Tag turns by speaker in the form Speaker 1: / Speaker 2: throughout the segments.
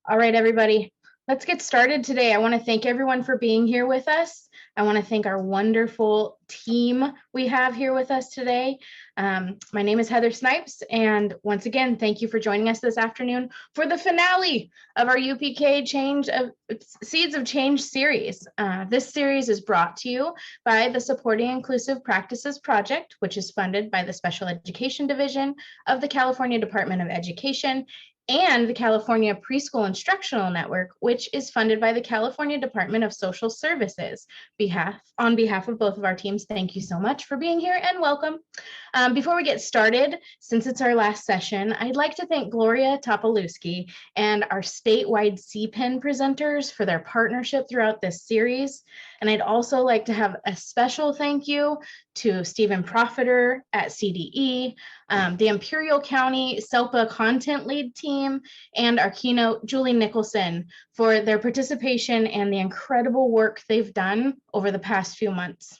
Speaker 1: All right, everybody, let's get started today. I want to thank everyone for being here with us. I want to thank our wonderful team we have here with us today. My name is Heather Snipes, and once again, thank you for joining us this afternoon for the finale of our UPK Seeds of Change series. This series is brought to you by the Supporting Inclusive Practices Project, which is funded by the Special Education Division of the California Department of Education and the California Preschool Instructional Network, which is funded by the California Department of Social Services. On behalf of both of our teams, thank you so much for being here and welcome. Before we get started, since it's our last session, I'd like to thank Gloria Topolewski and our statewide CPIN presenters for their partnership throughout this series. And I'd also like to have a special thank you to Stephen Profiter at CDE, the Imperial County SELPA Content Lead team, and our keynote, Julie Nicholson, for their participation and the incredible work they've done over the past few months.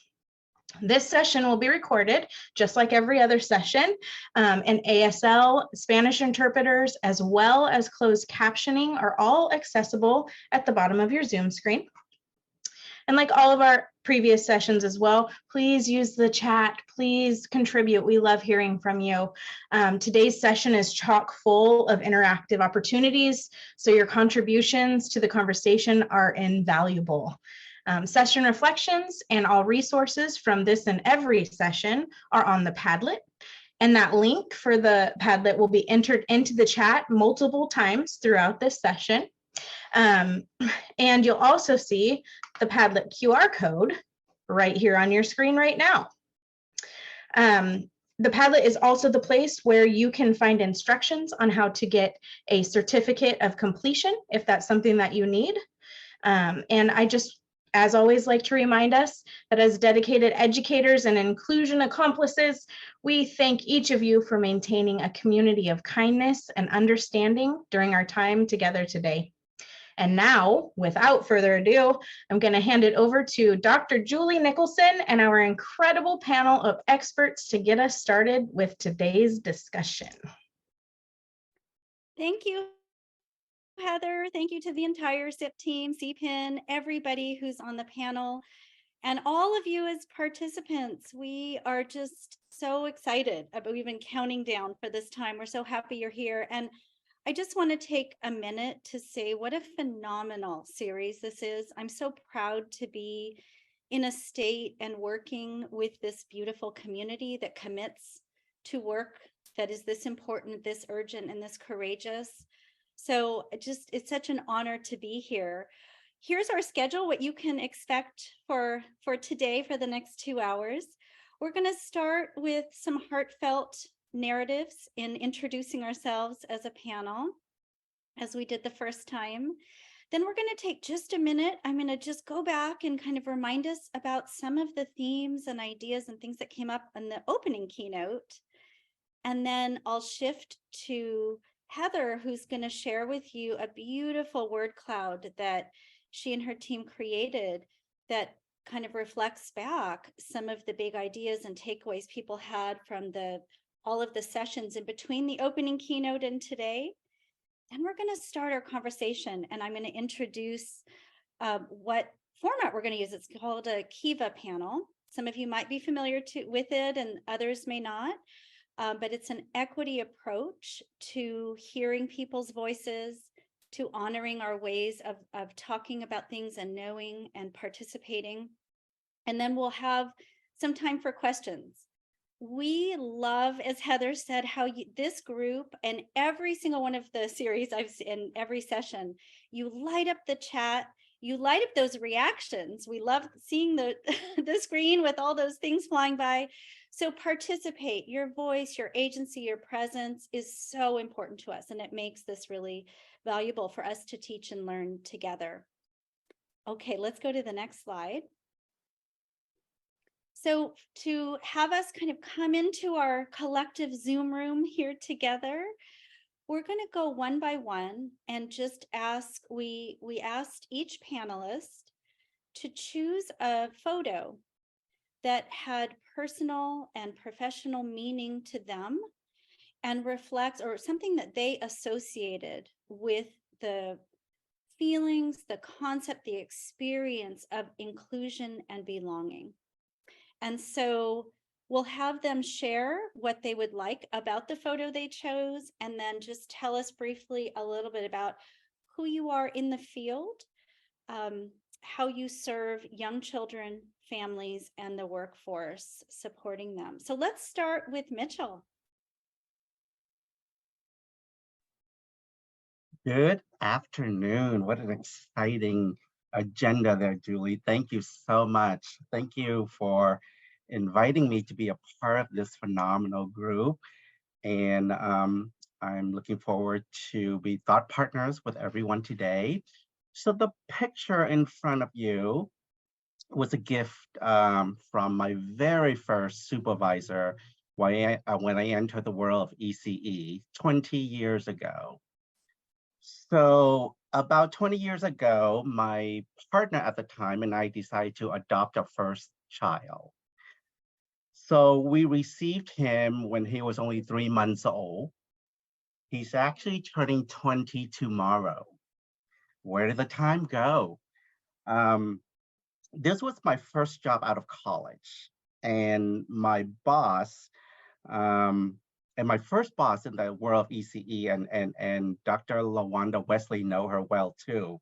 Speaker 1: This session will be recorded, just like every other session, and ASL, Spanish interpreters, as well as closed captioning are all accessible at the bottom of your Zoom screen. And like all of our previous sessions as well, please use the chat, please contribute. We love hearing from you. Today's session is chock full of interactive opportunities, so your contributions to the conversation are invaluable. Session reflections and all resources from this and every session are on the Padlet. And that link for the Padlet will be entered into the chat multiple times throughout this session. And you'll also see the Padlet QR code right here on your screen right now. The Padlet is also the place where you can find instructions on how to get a certificate of completion, if that's something that you need. And I just, as always, like to remind us that as dedicated educators and inclusion accomplices, we thank each of you for maintaining a community of kindness and understanding during our time together today. And now, without further ado, I'm going to hand it over to Dr. Julie Nicholson and our incredible panel of experts to get us started with today's discussion.
Speaker 2: Thank you, Heather. Thank you to the entire SIP team, CPIN, everybody who's on the panel, and all of you as participants. We are just so excited. We've been counting down for this time. We're so happy you're here. And I just want to take a minute to say what a phenomenal series this is. I'm so proud to be in a state and working with this beautiful community that commits to work that is this important, this urgent, and this courageous. So it's such an honor to be here. Here's our schedule, what you can expect for today, for the next 2 hours. We're going to start with some heartfelt narratives in introducing ourselves as a panel, as we did the first time. Then we're going to take just a minute. I'm going to just go back and kind of remind us about some of the themes and ideas and things that came up in the opening keynote. And then I'll shift to Heather, who's going to share with you a beautiful word cloud that she and her team created that kind of reflects back some of the big ideas and takeaways people had from all of the sessions in between the opening keynote and today. And we're going to start our conversation, and I'm going to introduce what format we're going to use. It's called a Kiva panel. Some of you might be familiar with it and others may not, but it's an equity approach to hearing people's voices, to honoring our ways of talking about things and knowing and participating. And then we'll have some time for questions. We love, as Heather said, how this group and every single one of the series I've seen in every session, you light up the chat, you light up those reactions. We love seeing the screen with all those things flying by. So participate. Your voice, your agency, your presence is so important to us, and it makes this really valuable for us to teach and learn together. Okay, let's go to the next slide. So to have us kind of come into our collective Zoom room here together, we're going to go one by one and just ask, we asked each panelist to choose a photo that had personal and professional meaning to them and reflects, or something that they associated with the feelings, the concept, the experience of inclusion and belonging. And so we'll have them share what they would like about the photo they chose, and then just tell us briefly a little bit about who you are in the field, how you serve young children, families, and the workforce, supporting them. So let's start with Mitchell.
Speaker 3: Good afternoon. What an exciting agenda there, Julie. Thank you so much. Thank you for inviting me to be a part of this phenomenal group. And I'm looking forward to be thought partners with everyone today. So the picture in front of you was a gift from my very first supervisor when I entered the world of ECE 20 years ago. So about 20 years ago, my partner at the time and I decided to adopt our first child. So we received him when he was only 3 months old. He's actually turning 20 tomorrow. Where did the time go? This was my first job out of college. And my boss, um, and my first boss in the world of ECE, and Dr. Lawanda Wesley know her well too.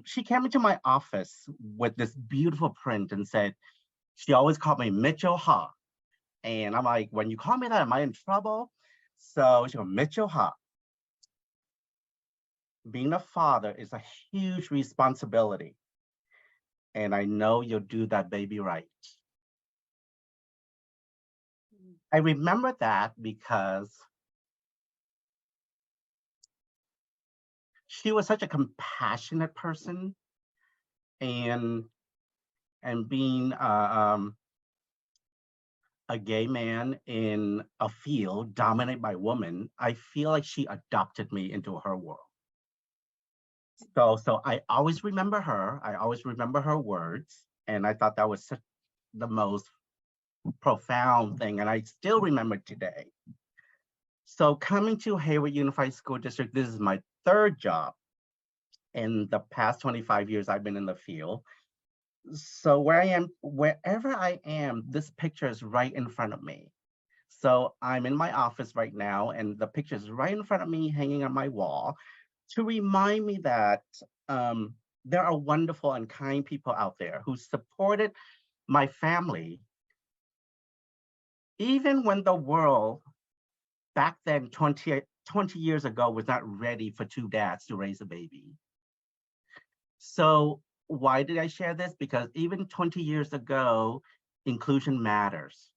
Speaker 3: She came into my office with this beautiful print and said, she always called me Mitchell Ha. And I'm like, when you call me that, am I in trouble? So she goes, Mitchell Ha. Being a father is a huge responsibility. And I know you'll do that baby right. I remember that because she was such a compassionate person, and being a gay man in a field dominated by women, I feel like she adopted me into her world. So I always remember her. I always remember her words, and I thought that was such the most profound thing, and I still remember today. So coming to Hayward Unified School District, this is my third job in the past 25 years I've been in the field. So wherever I am, this picture is right in front of me. So I'm in my office right now, and the picture is right in front of me, hanging on my wall, to remind me that there are wonderful and kind people out there who supported my family, even when the world back then, 20 years ago, was not ready for two dads to raise a baby. So why did I share this? Because even 20 years ago, inclusion matters.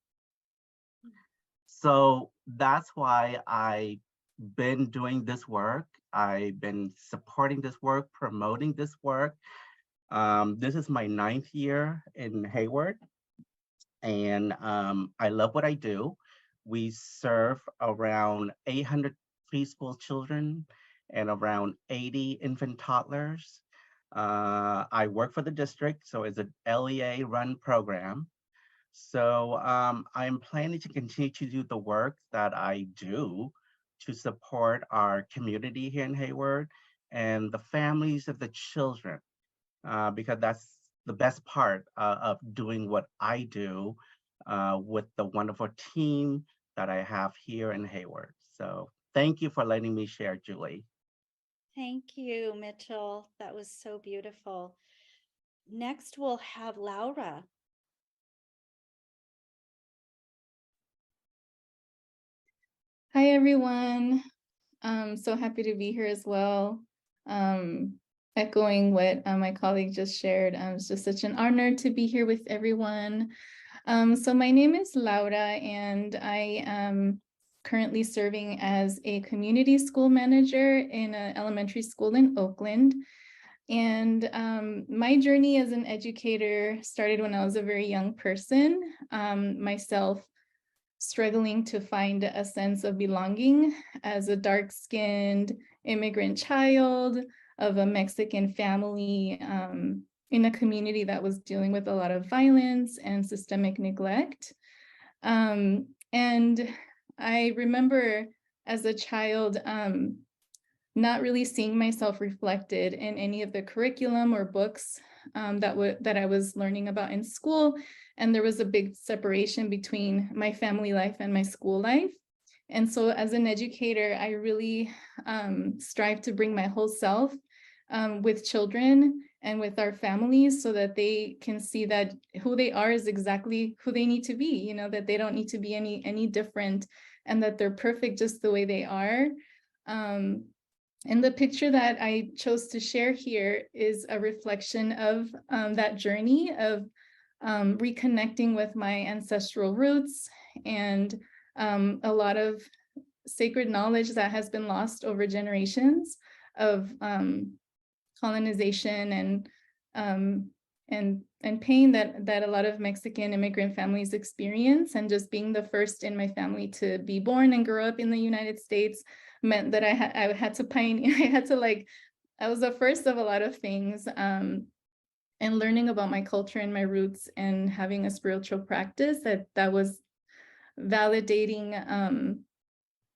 Speaker 3: So that's why I've been doing this work. I've been supporting this work, promoting this work. This is my 9th year in Hayward, and I love what I do. We serve around 800 preschool children and around 80 infant toddlers. I work for the district, so it's an LEA run program. So I'm planning to continue to do the work that I do to support our community here in Hayward and the families of the children, because that's the best part of doing what I do with the wonderful team that I have here in Hayward. So thank you for letting me share, Julie.
Speaker 2: Thank you, Mitchell. That was so beautiful. Next, we'll have Laura.
Speaker 4: Hi, everyone. I'm so happy to be here as well. Echoing what my colleague just shared, it's just such an honor to be here with everyone. So my name is Laura, and I am currently serving as a community school manager in an elementary school in Oakland. And my journey as an educator started when I was a very young person, myself struggling to find a sense of belonging as a dark-skinned immigrant child of a Mexican family in a community that was dealing with a lot of violence and systemic neglect. And I remember as a child not really seeing myself reflected in any of the curriculum or books that I was learning about in school. And there was a big separation between my family life and my school life. And so as an educator, I really strive to bring my whole self with children and with our families so that they can see that who they are is exactly who they need to be, you know, that they don't need to be any different and that they're perfect just the way they are. And the picture that I chose to share here is a reflection of that journey of reconnecting with my ancestral roots and a lot of sacred knowledge that has been lost over generations of colonization and pain that a lot of Mexican immigrant families experience. And just being the first in my family to be born and grow up in the United States meant that I had to pioneer. I was the first of a lot of things. And learning about my culture and my roots and having a spiritual practice that was validating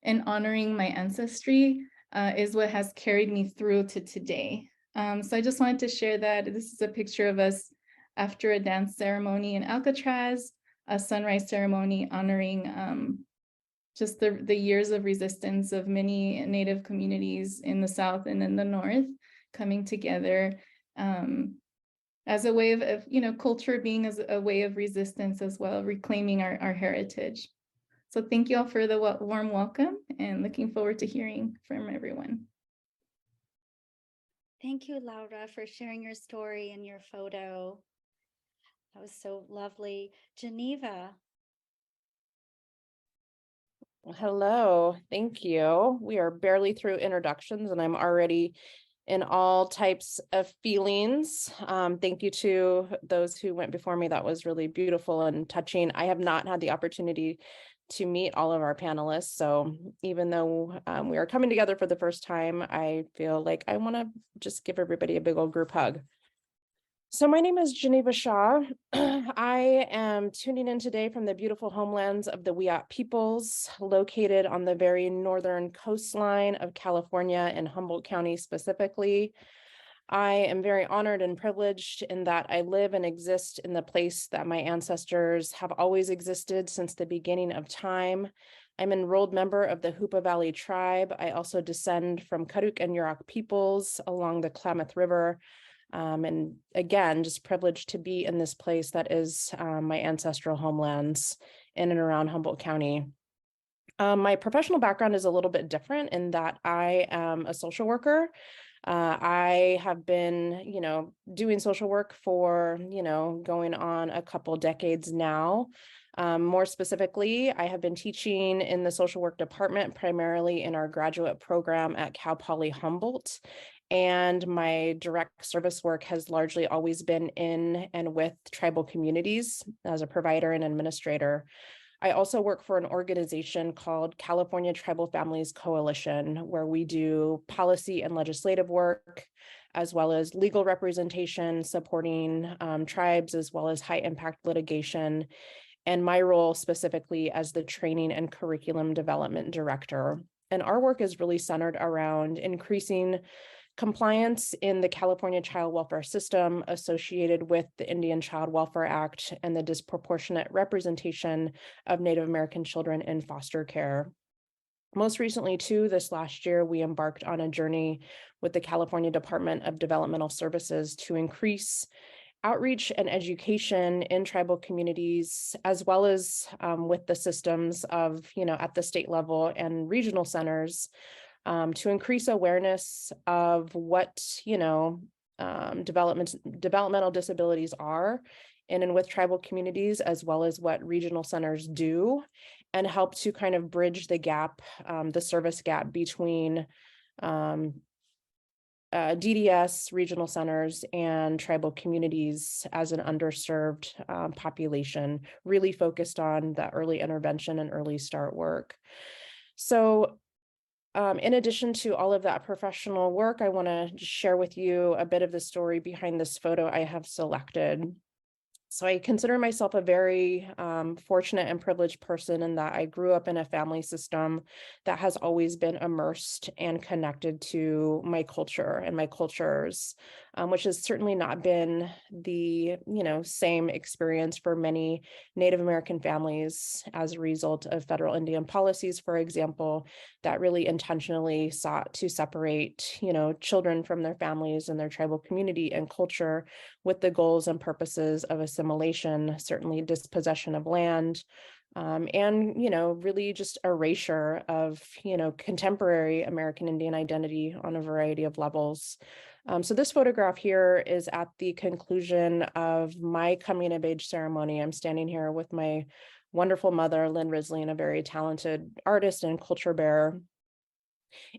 Speaker 4: and honoring my ancestry is what has carried me through to today. So I just wanted to share that. This is a picture of us after a dance ceremony in Alcatraz, a sunrise ceremony honoring just the years of resistance of many Native communities in the South and in the North coming together as a way of, you know, culture being as a way of resistance as well, reclaiming our heritage. So thank you all for the warm welcome and looking forward to hearing from everyone.
Speaker 2: Thank you, Laura, for sharing your story and your photo. That was so lovely. Geneva.
Speaker 5: Hello, thank you. We are barely through introductions and I'm already in all types of feelings. Thank you to those who went before me. That was really beautiful and touching. I have not had the opportunity to meet all of our panelists. So even though we are coming together for the first time, I feel like I want to just give everybody a big old group hug. So my name is Geneva Shaw. I am tuning in today from the beautiful homelands of the Wiyot peoples, located on the very northern coastline of California and Humboldt County specifically. I am very honored and privileged in that I live and exist in the place that my ancestors have always existed since the beginning of time. I'm an enrolled member of the Hoopa Valley tribe. I also descend from Karuk and Yurok peoples along the Klamath River. And again, just privileged to be in this place that is my ancestral homelands in and around Humboldt County. My professional background is a little bit different in that I am a social worker. I have been, doing social work for, going on a couple decades now. More specifically, I have been teaching in the social work department, primarily in our graduate program at Cal Poly Humboldt. And my direct service work has largely always been in and with tribal communities as a provider and administrator. I also work for an organization called California Tribal Families Coalition, where we do policy and legislative work, as well as legal representation, supporting tribes, as well as high impact litigation. And my role specifically as the training and curriculum development director. And our work is really centered around increasing compliance in the California child welfare system associated with the Indian Child Welfare Act and the disproportionate representation of Native American children in foster care. Most recently, too, this last year, we embarked on a journey with the California Department of Developmental Services to increase outreach and education in tribal communities, as well as with the systems of, at the state level and regional centers, to increase awareness of what, developmental disabilities are in and with tribal communities, as well as what regional centers do, and help to kind of bridge the gap, the service gap between DDS, regional centers, and tribal communities as an underserved population, really focused on the early intervention and early start work. So in addition to all of that professional work, I want to share with you a bit of the story behind this photo I have selected. So I consider myself a very fortunate and privileged person in that I grew up in a family system that has always been immersed and connected to my culture and my cultures, which has certainly not been the same experience for many Native American families as a result of federal Indian policies, for example, that really intentionally sought to separate children from their families and their tribal community and culture with the goals and purposes of assimilation, certainly dispossession of land, and really just erasure of contemporary American Indian identity on a variety of levels. So this photograph here is at the conclusion of my coming of age ceremony. I'm standing here with my wonderful mother, Lynn Risley, and a very talented artist and culture bearer.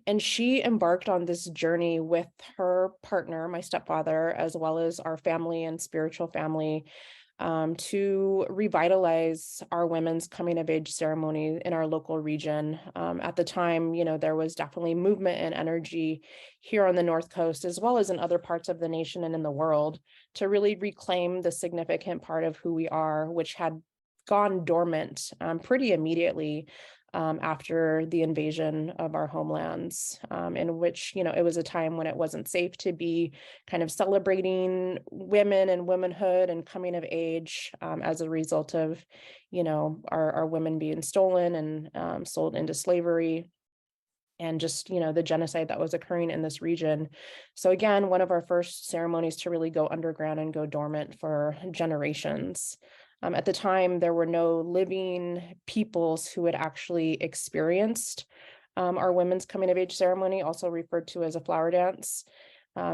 Speaker 5: And she embarked on this journey with her partner, my stepfather, as well as our family and spiritual family, to revitalize our women's coming of age ceremony in our local region. At the time, there was definitely movement and energy here on the North Coast, as well as in other parts of the nation and in the world, to really reclaim the significant part of who we are, which had gone dormant pretty immediately after the invasion of our homelands, in which, it was a time when it wasn't safe to be kind of celebrating women and womanhood and coming of age as a result of, our women being stolen and sold into slavery, and just, the genocide that was occurring in this region. So again, one of our first ceremonies to really go underground and go dormant for generations. At the time, there were no living peoples who had actually experienced our women's coming of age ceremony, also referred to as a flower dance.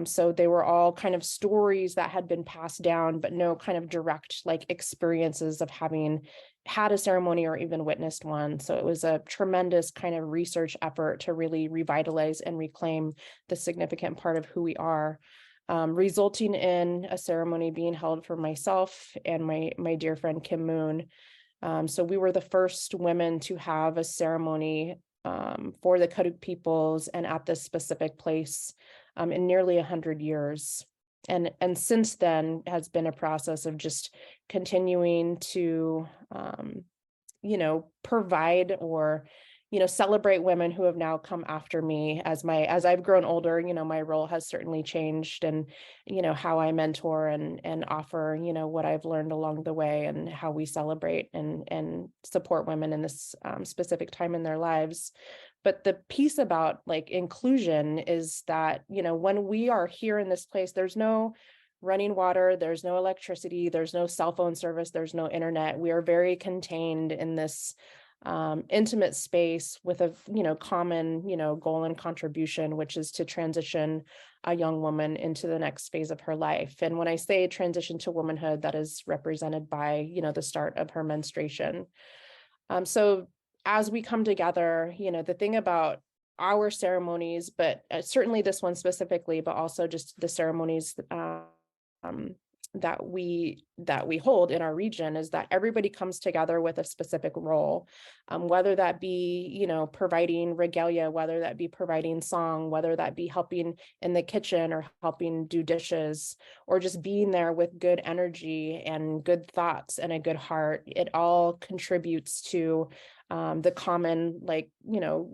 Speaker 5: So they were all kind of stories that had been passed down, but no kind of direct experiences of having had a ceremony or even witnessed one. So it was a tremendous kind of research effort to really revitalize and reclaim the significant part of who we are, resulting in a ceremony being held for myself and my dear friend Kim Moon. So we were the first women to have a ceremony for the Kaduk peoples and at this specific place in nearly 100 years. And since then has been a process of just continuing to, provide or, celebrate women who have now come after me as I've grown older. My role has certainly changed, and, how I mentor and offer, what I've learned along the way, and how we celebrate and support women in this specific time in their lives. But the piece about inclusion is that, when we are here in this place, there's no running water, there's no electricity, there's no cell phone service, there's no internet. We are very contained in this intimate space with a common goal and contribution, which is to transition a young woman into the next phase of her life. And when I say transition to womanhood, that is represented by the start of her menstruation. So as we come together, the thing about our ceremonies, but certainly this one specifically, but also just the ceremonies that we hold in our region, is that everybody comes together with a specific role, whether that be providing regalia, whether that be providing song, whether that be helping in the kitchen or helping do dishes, or just being there with good energy and good thoughts and a good heart. It all contributes to the common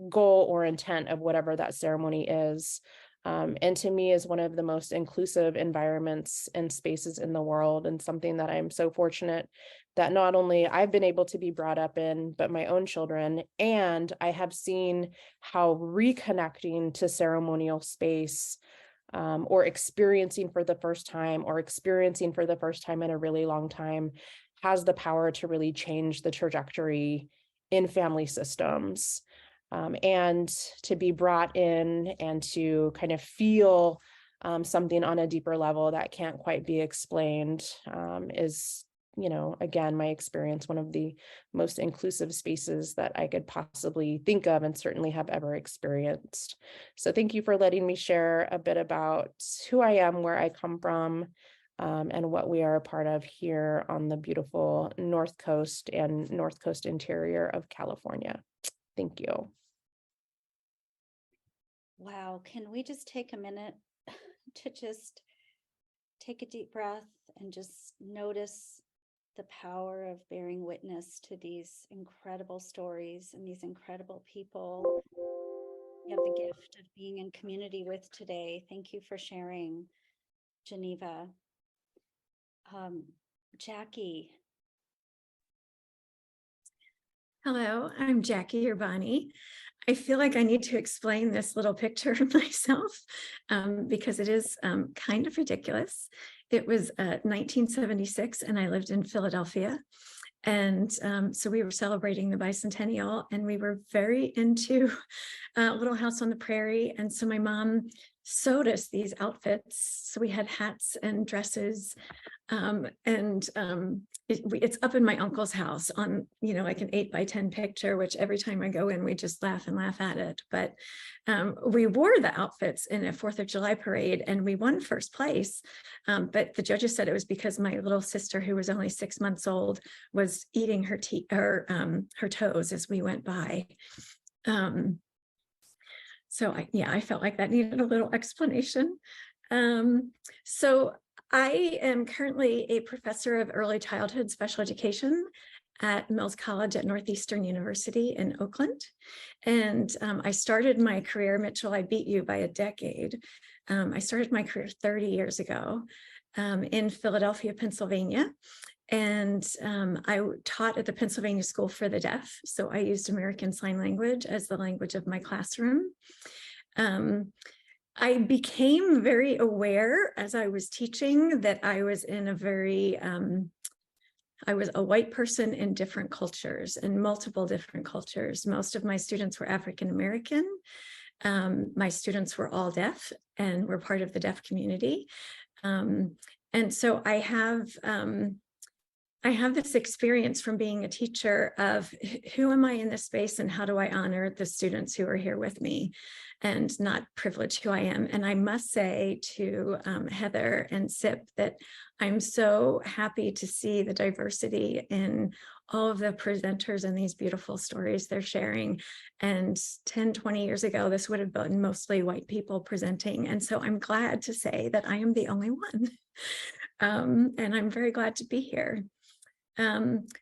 Speaker 5: goal or intent of whatever that ceremony is. And to me is one of the most inclusive environments and spaces in the world, and something that I'm so fortunate that not only I've been able to be brought up in, but my own children. And I have seen how reconnecting to ceremonial space, or experiencing for the first time in a really long time, has the power to really change the trajectory in family systems. And to be brought in and to kind of feel something on a deeper level that can't quite be explained is, again, my experience, one of the most inclusive spaces that I could possibly think of and certainly have ever experienced. So thank you for letting me share a bit about who I am, where I come from, and what we are a part of here on the beautiful North Coast and North Coast interior of California. Thank you.
Speaker 2: Wow, can we just take a minute to just take a deep breath and just notice the power of bearing witness to these incredible stories and these incredible people you have the gift of being in community with today. Thank you for sharing, Geneva. Jackie.
Speaker 6: Hello, I'm Jackie Urbani. I feel like I need to explain this little picture of myself because it is kind of ridiculous. It was 1976 and I lived in Philadelphia. And so we were celebrating the bicentennial and we were very into Little House on the Prairie. And so my mom sewed us these outfits. So we had hats and dresses it's up in my uncle's house on, like an 8x10 picture, which every time I go in, we just laugh and laugh at it. But we wore the outfits in a 4th of July parade and we won first place. But the judges said it was because my little sister, who was only 6 months old, was eating her toes as we went by. So I felt like that needed a little explanation. So I am currently a professor of early childhood special education at Mills College at Northeastern University in Oakland. And I started my career, Mitchell, I beat you by a decade. I started my career 30 years ago in Philadelphia, Pennsylvania. And I taught at the Pennsylvania School for the Deaf. So I used American Sign Language as the language of my classroom. I became very aware as I was teaching that I was in a very, I was a white person in different cultures, in multiple different cultures. Most of my students were African American. My students were all deaf and were part of the deaf community. And so I have this experience from being a teacher of who am I in this space and how do I honor the students who are here with me and not privilege who I am. And I must say to Heather and Sip that I'm so happy to see the diversity in all of the presenters and these beautiful stories they're sharing. And 10, 20 years ago, this would have been mostly white people presenting. And so I'm glad to say that I am the only one. And I'm very glad to be here.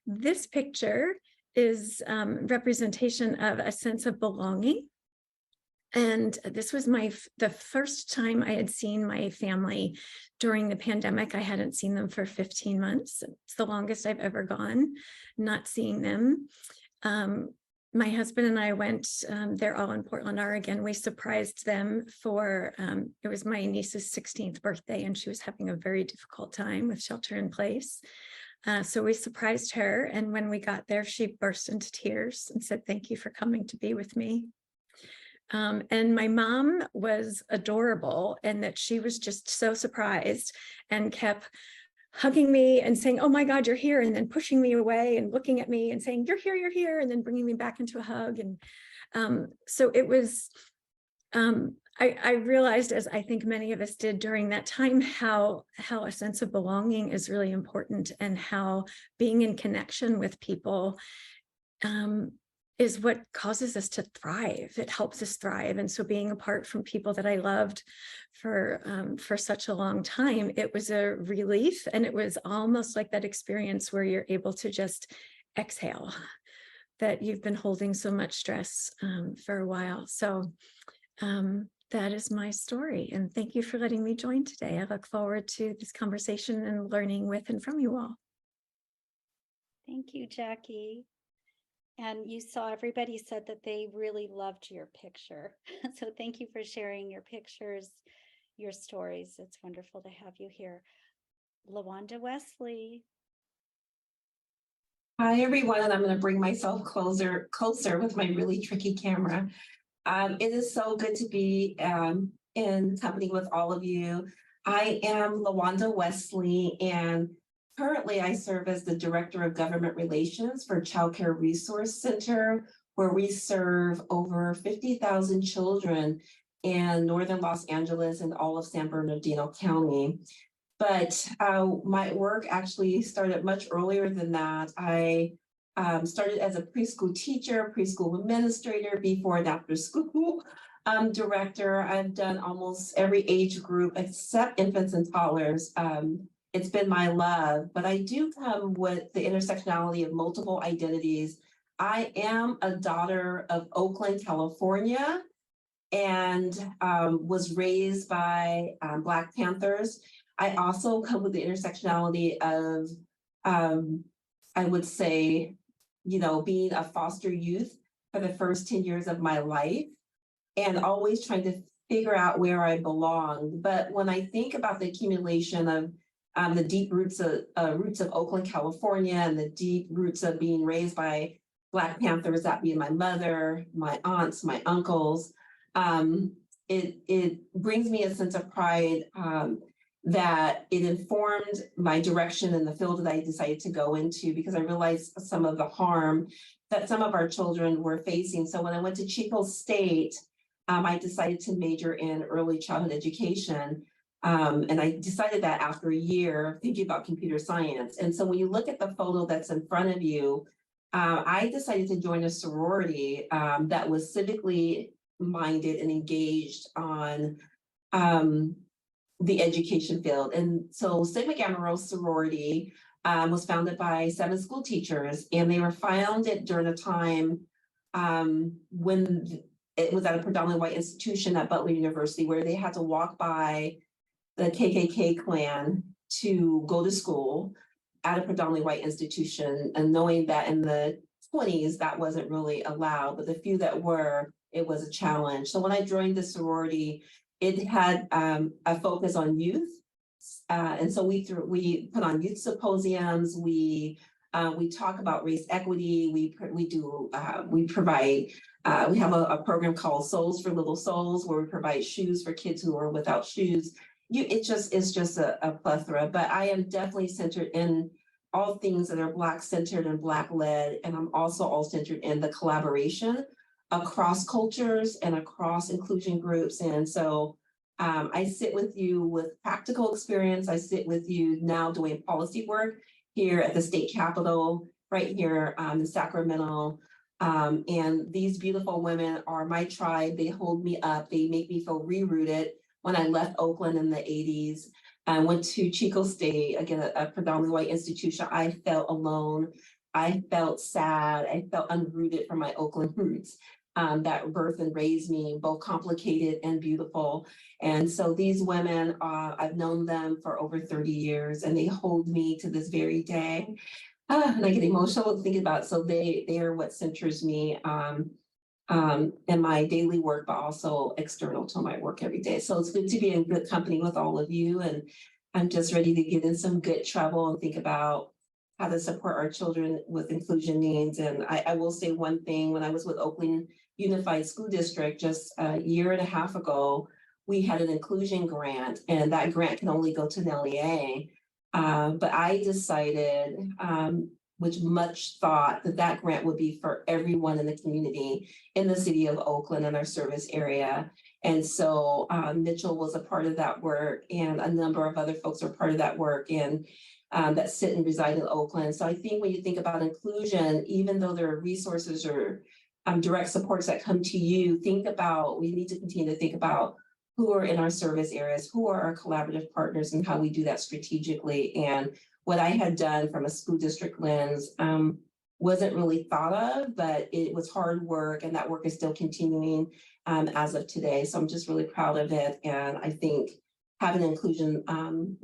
Speaker 6: This picture is representation of a sense of belonging. And this was the first time I had seen my family during the pandemic. I hadn't seen them for 15 months. It's the longest I've ever gone not seeing them. My husband and I went, they're all in Portland, Oregon. We surprised them for, it was my niece's 16th birthday and she was having a very difficult time with shelter in place. So we surprised her. And when we got there, she burst into tears and said, "Thank you for coming to be with me." And my mom was adorable in that she was just so surprised and kept hugging me and saying, "Oh my God, you're here," and then pushing me away and looking at me and saying, "You're here," and then bringing me back into a hug. And so it was, I realized, as I think many of us did during that time, how a sense of belonging is really important and how being in connection with people is what causes us to thrive. It helps us thrive. And so being apart from people that I loved for such a long time, it was a relief. And it was almost like that experience where you're able to just exhale, that you've been holding so much stress for a while. So that is my story. And thank you for letting me join today. I look forward to this conversation and learning with and from you all.
Speaker 2: Thank you, Jackie. And you saw everybody said that they really loved your picture. So thank you for sharing your pictures, your stories. It's wonderful to have you here. LaWanda Wesley.
Speaker 7: Hi, everyone. And I'm going to bring myself closer with my really tricky camera. It is so good to be in company with all of you. I am LaWanda Wesley, and currently I serve as the Director of Government Relations for Child Care Resource Center, where we serve over 50,000 children in Northern Los Angeles and all of San Bernardino County. But my work actually started much earlier than that. I started as a preschool teacher, preschool administrator, before and after school director. I've done almost every age group except infants and toddlers It's been my love, but I do come with the intersectionality of multiple identities. I am a daughter of Oakland, California, and was raised by Black Panthers. I also come with the intersectionality of, I would say, being a foster youth for the first 10 years of my life and always trying to figure out where I belong. But when I think about the accumulation of the deep roots of Oakland, California, and the deep roots of being raised by Black Panthers, that being my mother, my aunts, my uncles, it brings me a sense of pride that it informed my direction in the field that I decided to go into, because I realized some of the harm that some of our children were facing. So when I went to Chico State, I decided to major in early childhood education. And I decided that after a year thinking about computer science. And so when you look at the photo that's in front of you, I decided to join a sorority that was civically minded and engaged on the education field. And so Sigma Gamma Rho sorority was founded by 7 school teachers, and they were founded during a time when it was at a predominantly white institution at Butler University, where they had to walk by the KKK clan to go to school at a predominantly white institution, and knowing that in the 20s that wasn't really allowed, but the few that were, it was a challenge. So when I joined the sorority, it had a focus on youth. And so we put on youth symposiums, we talk about race equity, we provide, we have a program called Souls for Little Souls, where we provide shoes for kids who are without shoes. It's just a plethora, but I am definitely centered in all things that are Black centered and Black led. And I'm also all centered in the collaboration across cultures and across inclusion groups. And so I sit with you with practical experience. I sit with you now doing policy work here at the state capitol, right here in Sacramento. And these beautiful women are my tribe. They hold me up. They make me feel rerouted. When I left Oakland in the 80s, I went to Chico State, again, a predominantly white institution. I felt alone. I felt sad. I felt unrooted from my Oakland roots that birthed and raised me, both complicated and beautiful. And so these women, I've known them for over 30 years, and they hold me to this very day. And I get emotional thinking about it. So they are what centers me in my daily work, but also external to my work every day. So it's good to be in good company with all of you. And I'm just ready to get in some good trouble and think about how to support our children with inclusion needs. And I will say one thing: when I was with Oakland Unified School District just a year and a half ago, we had an inclusion grant, and that grant can only go to an LEA. But I decided, with much thought, that grant would be for everyone in the community in the city of Oakland and our service area. And so Mitchell was a part of that work, and a number of other folks are part of that work, and that sit and reside in Oakland. So I think when you think about inclusion, even though there are resources or direct supports that come to you, we need to continue to think about who are in our service areas, who are our collaborative partners, and how we do that strategically. And what I had done from a school district lens wasn't really thought of, but it was hard work, and that work is still continuing as of today. So I'm just really proud of it. And I think having an inclusion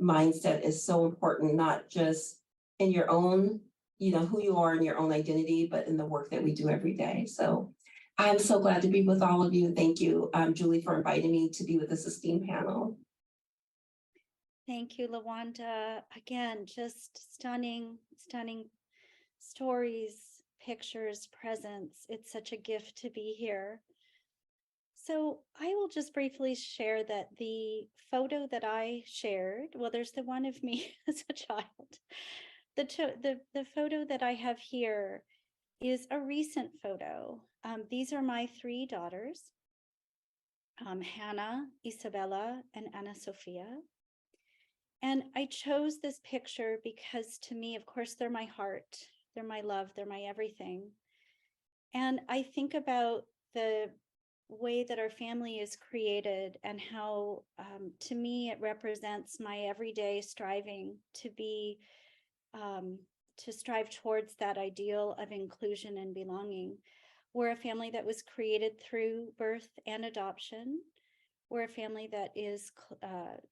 Speaker 7: mindset is so important, not just in your own, who you are in your own identity, but in the work that we do every day. So I'm so glad to be with all of you. Thank you, Julie, for inviting me to be with this esteemed panel.
Speaker 2: Thank you, LaWanda. Again, just stunning stories, pictures, presence. It's such a gift to be here. So I will just briefly share that the photo that I shared, well, there's the one of me as a child. The photo that I have here is a recent photo. These are my 3 daughters, Hannah, Isabella, and Anna Sophia. And I chose this picture because, to me, of course, they're my heart, they're my love, they're my everything. And I think about way that our family is created and how, to me, it represents my everyday striving to be, to strive towards that ideal of inclusion and belonging. We're a family that was created through birth and adoption. We're a family that is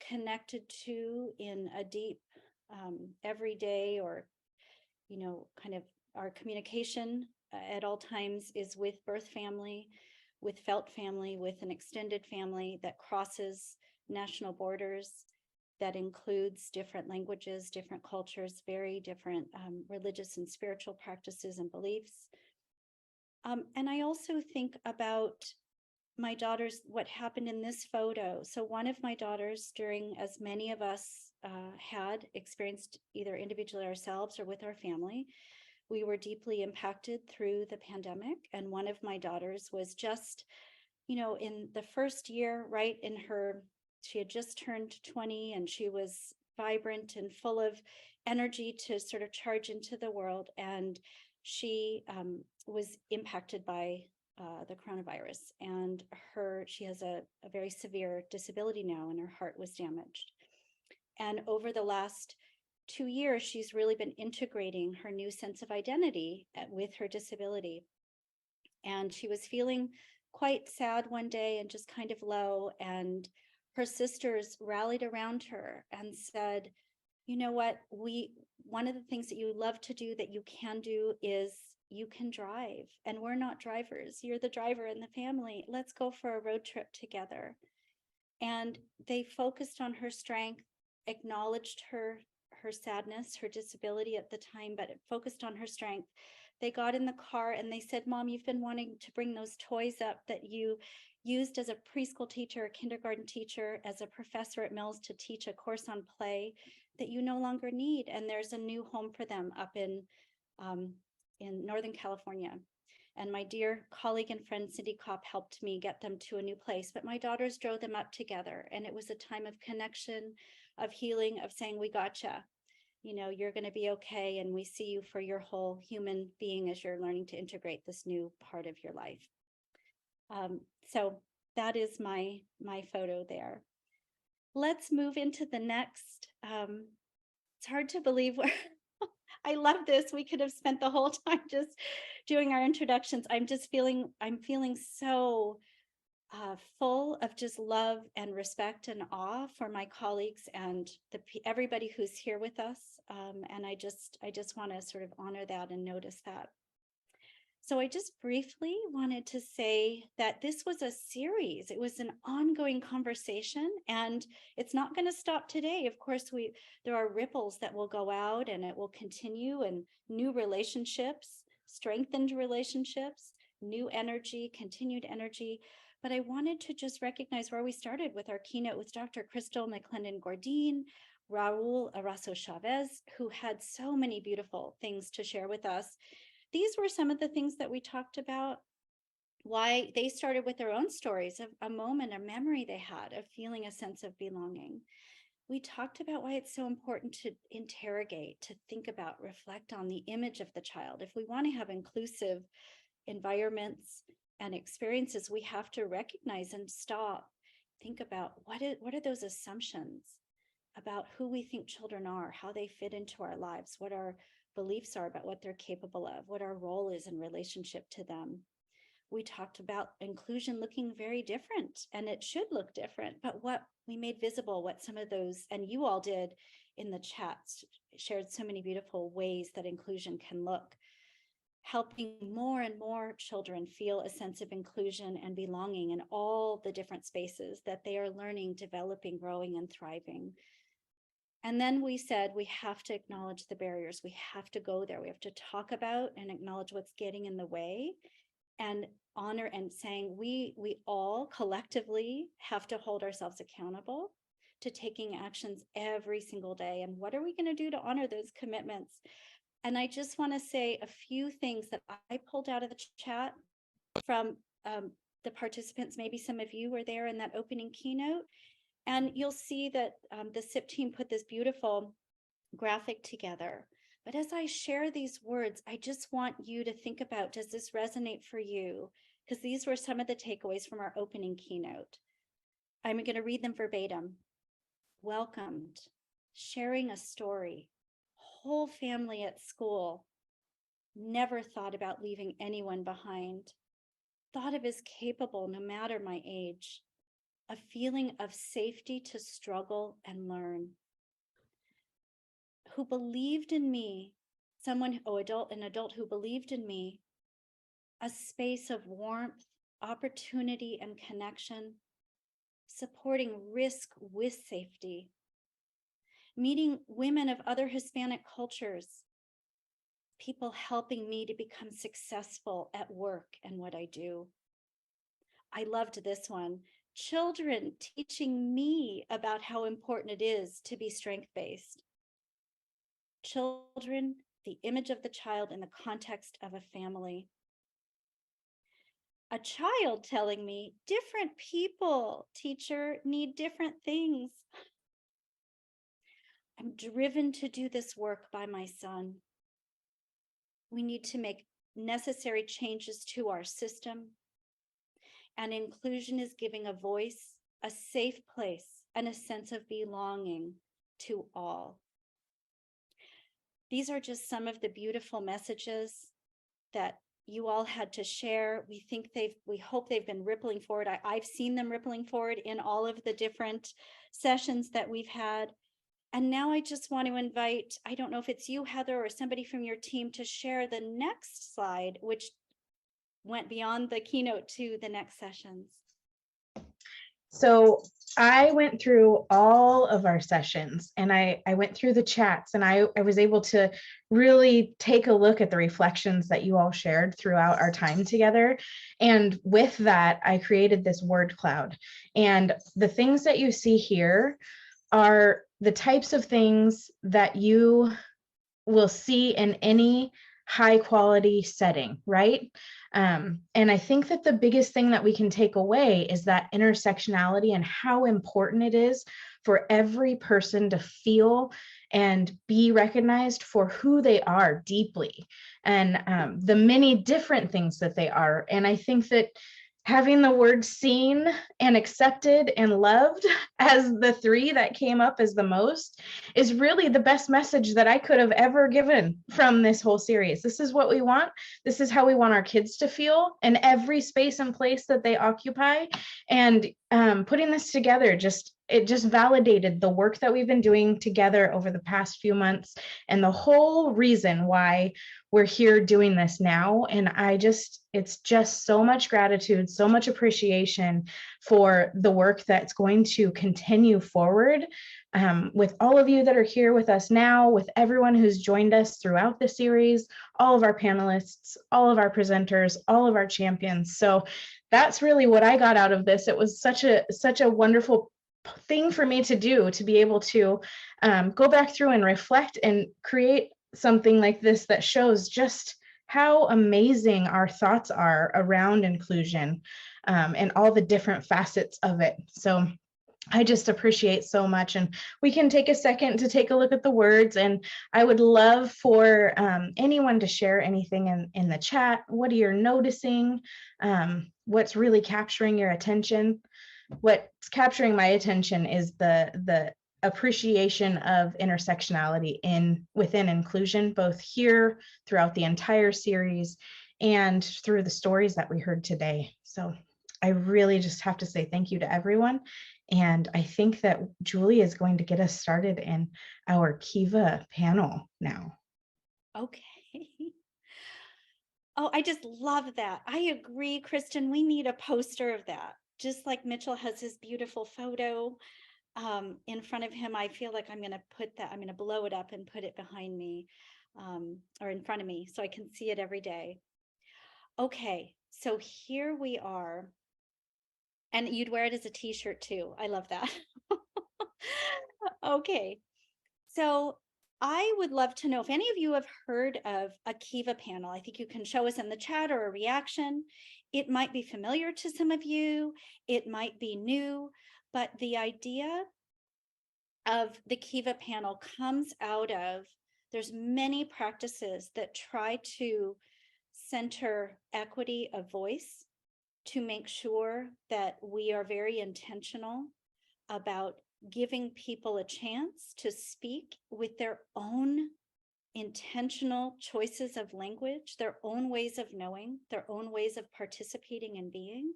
Speaker 2: connected to in a deep, everyday, or, kind of our communication at all times is with birth family, with felt family, with an extended family that crosses national borders, that includes different languages, different cultures, very different religious and spiritual practices and beliefs. And I also think about my daughters, what happened in this photo. So one of my daughters, during, as many of us had experienced either individually ourselves or with our family, we were deeply impacted through the pandemic. And one of my daughters was just, in the first year, right in her, she had just turned 20 and she was vibrant and full of energy to sort of charge into the world. And she was impacted by the coronavirus, and she has a very severe disability now, and her heart was damaged. And over the last 2 years, she's really been integrating her new sense of identity with her disability. And she was feeling quite sad one day and just kind of low. And her sisters rallied around her and said, you know what, one of the things that you love to do that you can do is you can drive, and we're not drivers. You're the driver in the family. Let's go for a road trip together. And they focused on her strength, acknowledged her sadness, her disability at the time, but it focused on her strength. They got in the car and they said, Mom, you've been wanting to bring those toys up that you used as a preschool teacher, a kindergarten teacher, as a professor at Mills to teach a course on play that you no longer need. And there's a new home for them up in Northern California. And my dear colleague and friend Cindy Kopp helped me get them to a new place, but my daughters drove them up together. And it was a time of connection, of healing, of saying, we gotcha. You're going to be okay. And we see you for your whole human being as you're learning to integrate this new part of your life. So that is my photo there. Let's move into the next. It's hard to believe where I love this. We could have spent the whole time just doing our introductions. I'm feeling so full of just love and respect and awe for my colleagues and everybody who's here with us. And I just want to sort of honor that and notice that. So I just briefly wanted to say that this was a series. It was an ongoing conversation, and it's not going to stop today. Of course, there are ripples that will go out, and it will continue, and new relationships, strengthened relationships, new energy, continued energy. But I wanted to just recognize where we started with our keynote with Dr. Crystal McClendon-Gordine, Raul Arasso Chavez, who had so many beautiful things to share with us. These were some of the things that we talked about, why they started with their own stories of a moment, a memory they had of feeling a sense of belonging. We talked about why it's so important to interrogate, to think about, reflect on the image of the child. If we want to have inclusive environments and experiences, we have to recognize and stop, think about what are those assumptions about who we think children are, how they fit into our lives, what our beliefs are about what they're capable of, what our role is in relationship to them. We talked about inclusion looking very different, and it should look different, but what we made visible, what some of those, and you all did in the chats, shared so many beautiful ways that inclusion can look, helping more and more children feel a sense of inclusion and belonging in all the different spaces that they are learning, developing, growing, and thriving. And then we said, we have to acknowledge the barriers. We have to go there. We have to talk about and acknowledge what's getting in the way, and honor and saying we all collectively have to hold ourselves accountable to taking actions every single day. And what are we going to do to honor those commitments? And I just want to say a few things that I pulled out of the chat from the participants. Maybe some of you were there in that opening keynote. And you'll see that the SIP team put this beautiful graphic together. But as I share these words, I just want you to think about, does this resonate for you? because these were some of the takeaways from our opening keynote. I'm going to read them verbatim. Welcomed, sharing a story, whole family at school, never thought about leaving anyone behind, thought of as capable no matter my age, a feeling of safety to struggle and learn, who believed in me, an adult who believed in me, a space of warmth, opportunity, and connection, supporting risk with safety, meeting women of other Hispanic cultures, people helping me to become successful at work and what I do. I loved this one. Children teaching me about how important it is to be strength-based. Children, the image of the child in the context of a family. A child telling me, different people, teacher, need different things. I'm driven to do this work by my son. We need to make necessary changes to our system. And inclusion is giving a voice, a safe place, and a sense of belonging to all. These are just some of the beautiful messages that you all had to share. We hope they've been rippling forward. I've seen them rippling forward in all of the different sessions that we've had. And now I just want to invite, I don't know if it's you, Heather, or somebody from your team to share the next slide, which went beyond the keynote to the next sessions.
Speaker 1: So I went through all of our sessions, and I went through the chats, and I was able to really take a look at the reflections that you all shared throughout our time together. And with that, I created this word cloud. And the things that you see here are the types of things that you will see in any high quality setting, right? And I think that the biggest thing that we can take away is that intersectionality and how important it is for every person to feel and be recognized for who they are deeply, and the many different things that they are. And I think that having the word seen and accepted and loved as the three that came up as the most is really the best message that I could have ever given from this whole series. This is what we want. This is how we want our kids to feel in every space and place that they occupy. And putting this together, it just validated the work that we've been doing together over the past few months and the whole reason why we're here doing this now. And it's just so much gratitude, so much appreciation for the work that's going to continue forward with all of you that are here with us now, with everyone who's joined us throughout the series, all of our panelists, all of our presenters, all of our champions. So that's really what I got out of this. It was such a wonderful thing for me to do, to be able to go back through and reflect and create something like this that shows just how amazing our thoughts are around inclusion and all the different facets of it. So I just appreciate so much. And we can take a second to take a look at the words. And I would love for anyone to share anything in the chat. What are you noticing? What's really capturing your attention? What's capturing my attention is the appreciation of intersectionality within inclusion, both here throughout the entire series and through the stories that we heard today. So I really just have to say thank you to everyone. And I think that Julie is going to get us started in our Kiva panel now.
Speaker 2: Okay. Oh, I just love that. I agree, Kristen. We need a poster of that. Just like Mitchell has his beautiful photo in front of him, I feel like I'm going to blow it up and put it behind me or in front of me so I can see it every day. Okay, so here we are. And you'd wear it as a t-shirt too. I love that. Okay, so I would love to know if any of you have heard of a Kiva panel. I think you can show us in the chat or a reaction. It might be familiar to some of you. It might be new, but the idea of the Kiva panel comes out of, there's many practices that try to center equity of voice to make sure that we are very intentional about giving people a chance to speak with their own intentional choices of language, their own ways of knowing, their own ways of participating and being,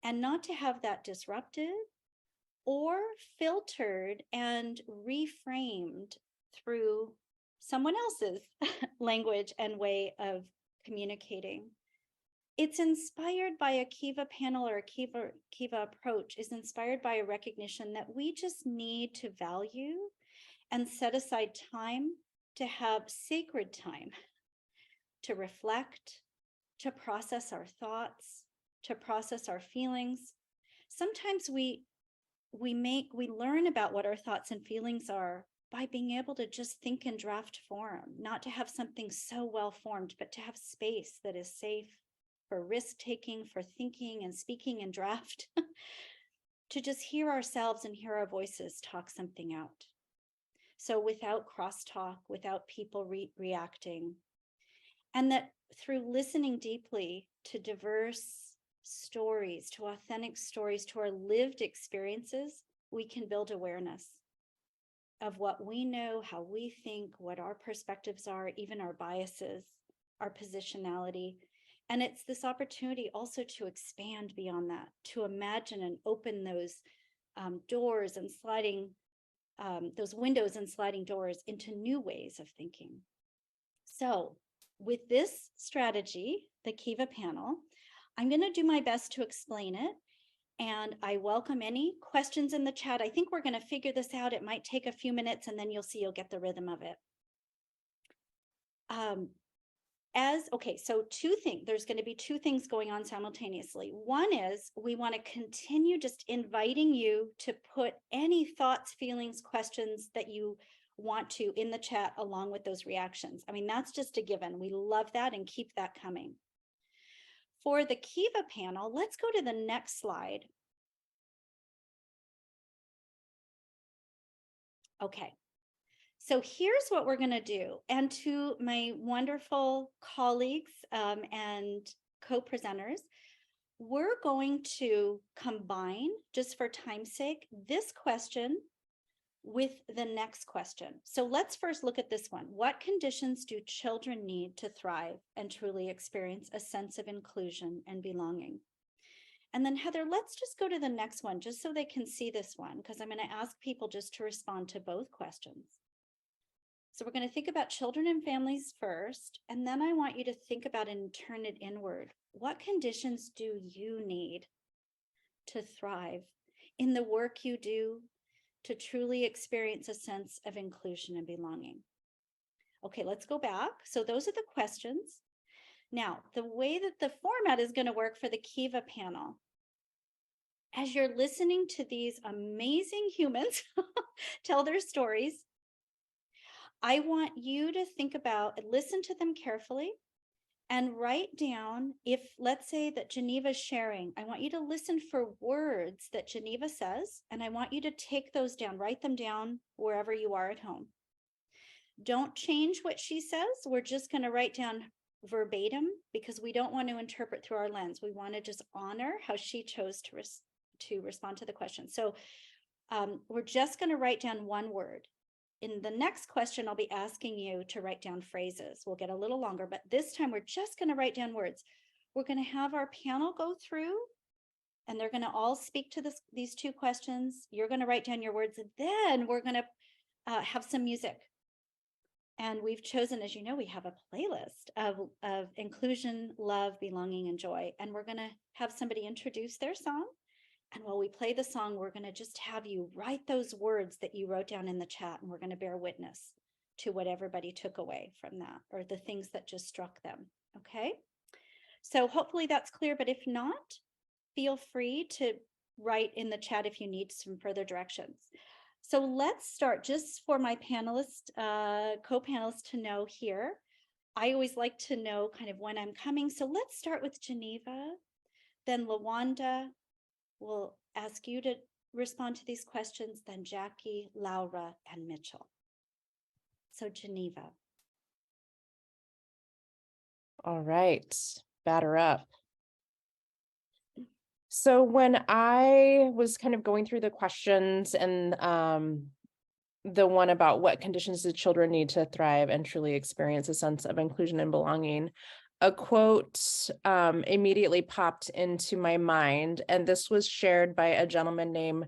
Speaker 2: and not to have that disrupted or filtered and reframed through someone else's language and way of communicating. It's inspired by a Kiva panel, or a Kiva approach is inspired by a recognition that we just need to value and set aside time to have sacred time to reflect, to process our thoughts, to process our feelings. Sometimes we learn about what our thoughts and feelings are by being able to just think in draft form, not to have something so well formed, but to have space that is safe for risk taking, for thinking and speaking in draft, to just hear ourselves and hear our voices talk something out. So without crosstalk, without people reacting, and that through listening deeply to diverse stories, to authentic stories, to our lived experiences, we can build awareness of what we know, how we think, what our perspectives are, even our biases, our positionality. And it's this opportunity also to expand beyond that, to imagine and open those doors and sliding, those windows and sliding doors into new ways of thinking. So with this strategy, the Kiva panel, I'm going to do my best to explain it. And I welcome any questions in the chat. I think we're going to figure this out. It might take a few minutes and then you'll see, you'll get the rhythm of it. So there's going to be two things going on simultaneously. One is we want to continue just inviting you to put any thoughts, feelings, questions that you want to in the chat along with those reactions. I mean, that's just a given. We love that and keep that coming. For the Kiva panel, let's go to the next slide. Okay. So here's what we're going to do. And to my wonderful colleagues and co-presenters, we're going to combine, just for time's sake, this question with the next question. So let's first look at this one. What conditions do children need to thrive and truly experience a sense of inclusion and belonging? And then Heather, let's just go to the next one, just so they can see this one, because I'm going to ask people just to respond to both questions. So we're going to think about children and families first, and then I want you to think about and turn it inward. What conditions do you need to thrive in the work you do to truly experience a sense of inclusion and belonging? Okay, let's go back. So those are the questions. Now, the way that the format is going to work for the Kiva panel, as you're listening to these amazing humans tell their stories, I want you to think about, listen to them carefully, and write down, if let's say that Geneva's sharing, I want you to listen for words that Geneva says, and I want you to take those down, write them down wherever you are at home. Don't change what she says. We're just going to write down verbatim because we don't want to interpret through our lens. We want to just honor how she chose to respond to the question. So we're just going to write down one word. In the next question, I'll be asking you to write down phrases. We'll get a little longer, but this time we're just going to write down words. We're going to have our panel go through, and they're going to all speak to these two questions. You're going to write down your words, and then we're going to have some music. And we've chosen, as you know, we have a playlist of inclusion, love, belonging, and joy. And we're going to have somebody introduce their song. And while we play the song, we're going to just have you write those words that you wrote down in the chat, and we're going to bear witness to what everybody took away from that, or the things that just struck them. Okay. So hopefully that's clear, but if not, feel free to write in the chat if you need some further directions. So let's start, just for my panelists, co-panelists to know here. I always like to know kind of when I'm coming. So let's start with Geneva, then Lawanda. We'll ask you to respond to these questions, then Jackie, Laura, and Mitchell. So Geneva.
Speaker 5: All right, batter up. So when I was kind of going through the questions and the one about what conditions do children need to thrive and truly experience a sense of inclusion and belonging, a quote immediately popped into my mind, and this was shared by a gentleman named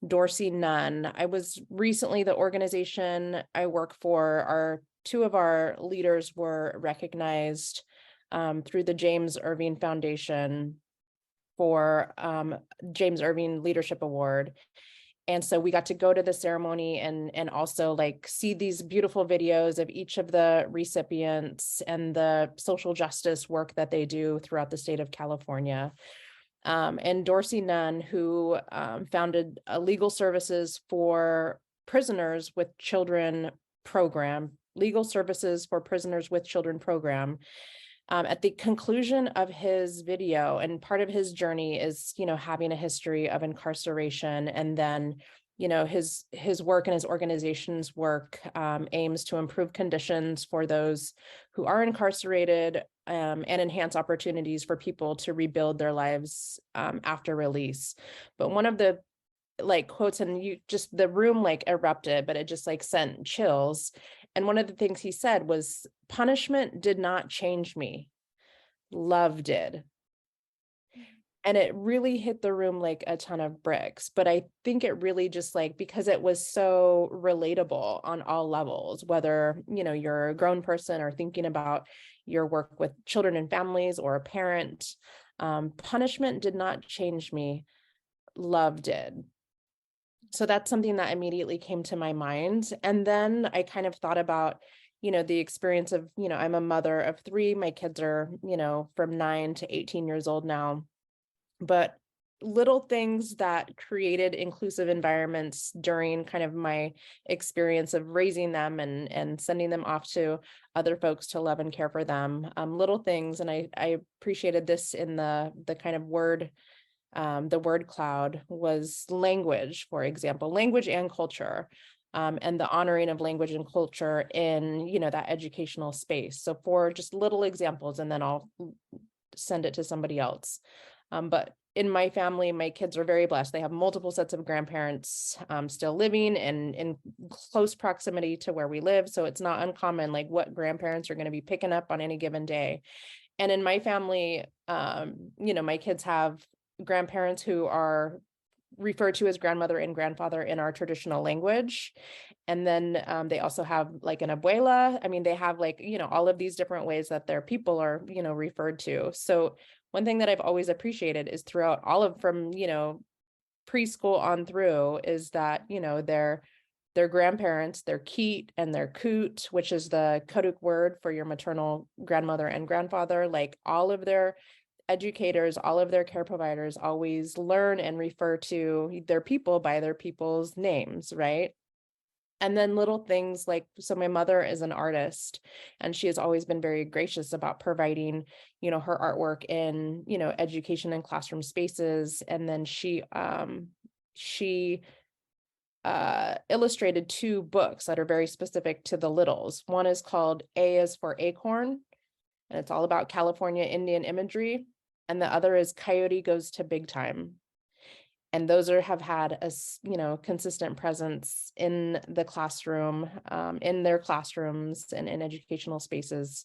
Speaker 5: Dorsey Nunn. I was recently, the organization I work for, two of our leaders were recognized through the James Irving Foundation for James Irving Leadership Award. And so we got to go to the ceremony and also like see these beautiful videos of each of the recipients and the social justice work that they do throughout the state of California. And Dorsey Nunn, who founded a legal services for prisoners with children program, legal services for prisoners with children program. At the conclusion of his video, and part of his journey is, having a history of incarceration, and then, his work and his organization's work aims to improve conditions for those who are incarcerated and enhance opportunities for people to rebuild their lives after release. But one of the quotes, and the room erupted, but it just sent chills. And one of the things he said was, punishment did not change me, love did. And it really hit the room like a ton of bricks. But I think it really just because it was so relatable on all levels, whether, you're a grown person or thinking about your work with children and families or a parent, punishment did not change me, love did. So that's something that immediately came to my mind. And then I kind of thought about, the experience of, I'm a mother of 3. My kids are, from 9 to 18 years old now. But little things that created inclusive environments during kind of my experience of raising them and sending them off to other folks to love and care for them. Little things. And I appreciated this in the kind of word. The word cloud was language, for example, language and culture, and the honoring of language and culture in, that educational space. So for just little examples, and then I'll send it to somebody else. But in my family, my kids are very blessed. They have multiple sets of grandparents still living and in close proximity to where we live. So it's not uncommon, what grandparents are going to be picking up on any given day. And in my family, my kids have grandparents who are referred to as grandmother and grandfather in our traditional language. And then they also have an abuela. I mean, they have all of these different ways that their people are, referred to. So one thing that I've always appreciated is throughout all of from, preschool on through is that, their grandparents, their keet and their coot, which is the Koduk word for your maternal grandmother and grandfather, all of their educators, all of their care providers always learn and refer to their people by their people's names, right? And then little things so my mother is an artist, and she has always been very gracious about providing, her artwork in, education and classroom spaces. And then she illustrated 2 books that are very specific to the littles. One is called A is for Acorn, and it's all about California Indian imagery. And the other is Coyote Goes to Big Time. And those have had a, consistent presence in the classroom, in their classrooms and in educational spaces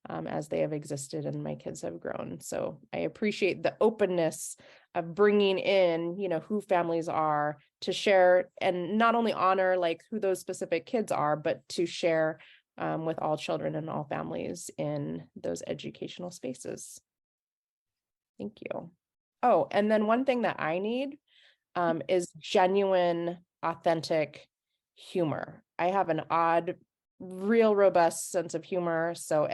Speaker 5: as they have existed and my kids have grown. So I appreciate the openness of bringing in, who families are to share and not only honor who those specific kids are, but to share with all children and all families in those educational spaces. Thank you. Oh, and then one thing that I need is genuine, authentic humor. I have an odd, real robust sense of humor. So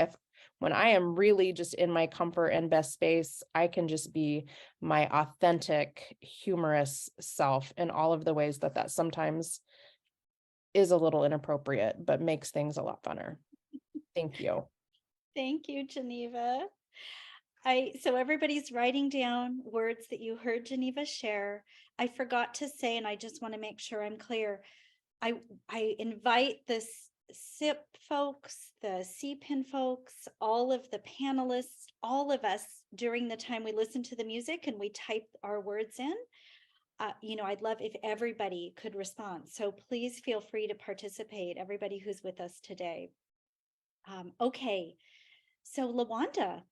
Speaker 5: when I am really just in my comfort and best space, I can just be my authentic, humorous self in all of the ways that sometimes is a little inappropriate, but makes things a lot funner. Thank you.
Speaker 2: Thank you, Geneva. So everybody's writing down words that you heard Geneva share. I forgot to say, and I just want to make sure I'm clear. I invite this SIP folks, the CPIN folks, all of the panelists, all of us during the time we listen to the music and we type our words in. I'd love if everybody could respond. So please feel free to participate, everybody who's with us today. Okay, so LaWanda.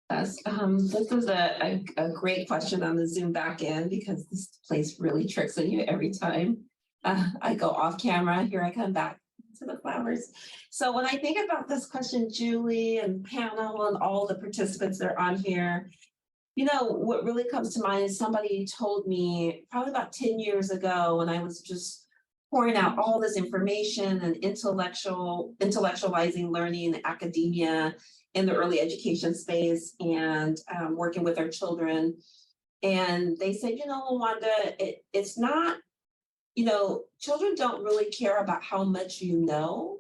Speaker 7: Yes, this is a great question on the Zoom back end because this place really tricks on you every time. I go off camera, here I come back to the flowers. So when I think about this question, Julie and panel and all the participants that are on here, what really comes to mind is somebody told me probably about 10 years ago when I was just pouring out all this information and intellectualizing learning in academia in the early education space and working with our children. And they said, LaWanda, it's not, children don't really care about how much you know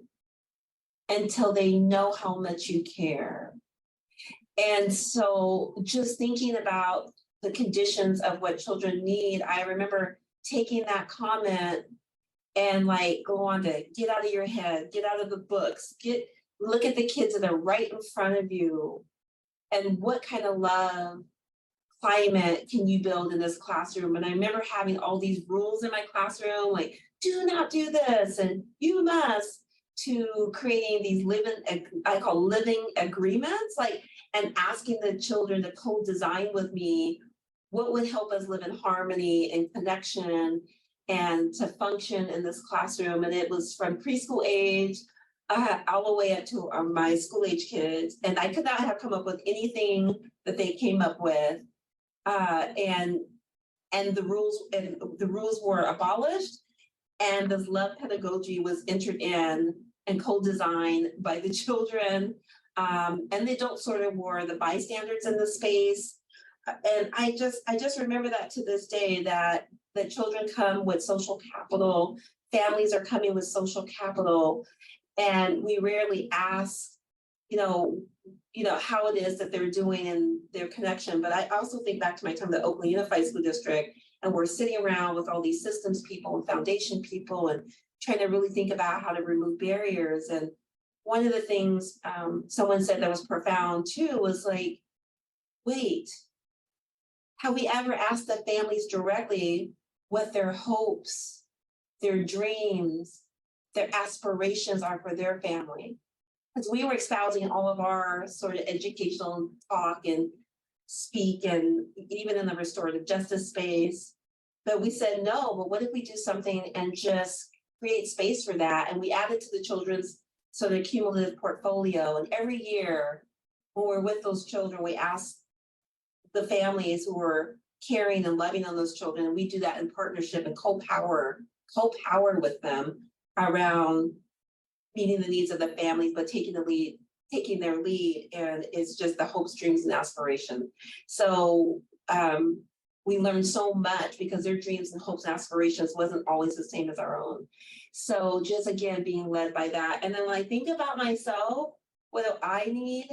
Speaker 7: until they know how much you care. And so just thinking about the conditions of what children need, I remember taking that comment and go on to get out of your head, get out of the books, look at the kids that are right in front of you and what kind of love climate can you build in this classroom? And I remember having all these rules in my classroom, like do not do this and you must, to creating these I call living agreements, and asking the children to co-design with me what would help us live in harmony and connection and to function in this classroom. And it was from preschool age all the way up to my school age kids. And I could not have come up with anything that they came up with. And the rules were abolished, and this love pedagogy was entered in and co-designed by the children. And the adults sort of were the bystanders in the space. And I just remember that to this day, that children come with social capital, families are coming with social capital, and we rarely ask, how it is that they're doing in their connection. But I also think back to my time at the Oakland Unified School District, and we're sitting around with all these systems people and foundation people and trying to really think about how to remove barriers. And one of the things someone said that was profound too was wait, have we ever asked the families directly what their hopes, their dreams, their aspirations are for their family? Because we were espousing all of our sort of educational talk and speak, and even in the restorative justice space. But we said, no, but what if we do something and just create space for that? And we added to the children's sort of cumulative portfolio. And every year when we're with those children, we ask the families who are caring and loving on those children. And we do that in partnership and co-powered with them around meeting the needs of the families, but taking their lead, and it's just the hopes, dreams, and aspirations. So we learned so much because their dreams and hopes and aspirations wasn't always the same as our own. So just again, being led by that. And then when I think about myself, what do I need?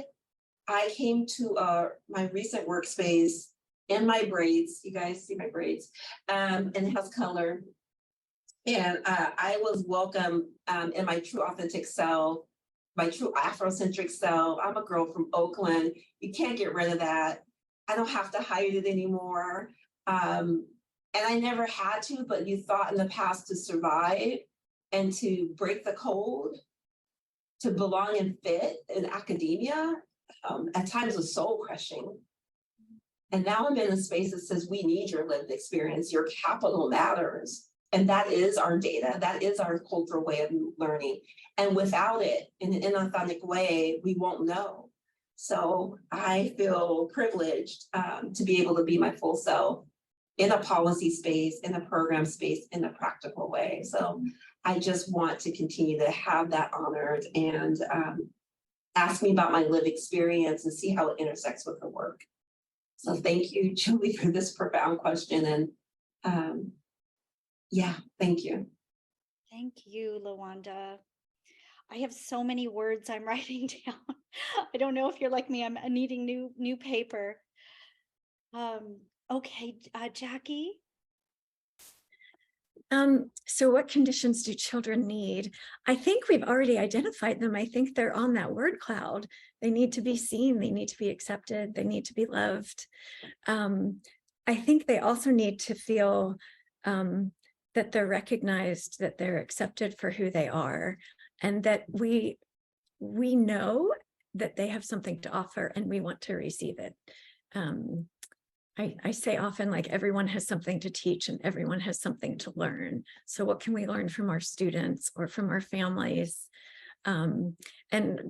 Speaker 7: I came to my recent workspace in my braids. You guys see my braids, and it has color. And I was welcome in my true authentic self, my true Afrocentric self. I'm a girl from Oakland. You can't get rid of that. I don't have to hide it anymore. And I never had to, but you thought in the past to survive and to break the code, to belong and fit in academia, at times was soul crushing. And now I'm in a space that says we need your lived experience. Your capital matters. And that is our data. That is our cultural way of learning. And without it, in an inauthentic way, we won't know. So I feel privileged to be able to be my full self in a policy space, in a program space, in a practical way. So I just want to continue to have that honored, and ask me about my lived experience and see how it intersects with the work. So thank you, Julie, for this profound question. And yeah, thank you.
Speaker 2: Thank you, LaWanda. I have so many words I'm writing down. I don't know if you're like me, I'm needing new paper. Okay, Jackie.
Speaker 6: So what conditions do children need? I think we've already identified them. I think they're on that word cloud. They need to be seen. They need to be accepted. They need to be loved. I think they also need to feel that they're recognized, that they're accepted for who they are, and that we know that they have something to offer and we want to receive it. I say often, like, everyone has something to teach and everyone has something to learn. So what can we learn from our students or from our families? And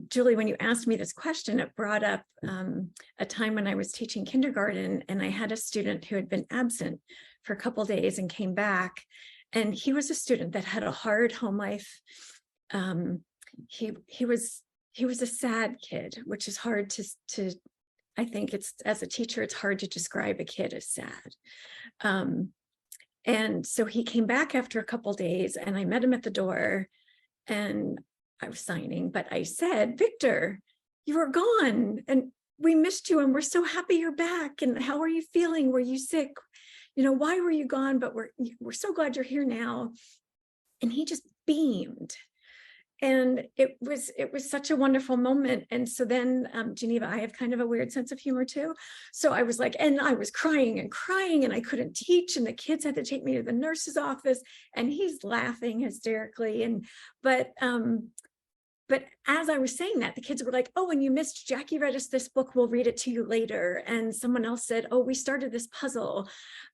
Speaker 6: Julie, when you asked me this question, it brought up a time when I was teaching kindergarten, and I had a student who had been absent for a couple of days and came back. And he was a student that had a hard home life. He was a sad kid, which is hard to I think as a teacher, it's hard to describe a kid as sad. And so he came back after a couple of days, and I met him at the door, and I was signing, but I said, "Victor, you were gone and we missed you, and we're so happy you're back. And how are you feeling? Were you sick? You know, why were you gone? But we're so glad you're here now." And he just beamed. And it was such a wonderful moment. And so then, Geneva, I have kind of a weird sense of humor too. So I was like, and I was crying and I couldn't teach, and the kids had to take me to the nurse's office, and he's laughing hysterically. But as I was saying that, the kids were like, "Oh, and you missed, Jackie read us this book. We'll read it to you later." And someone else said, "Oh, we started this puzzle.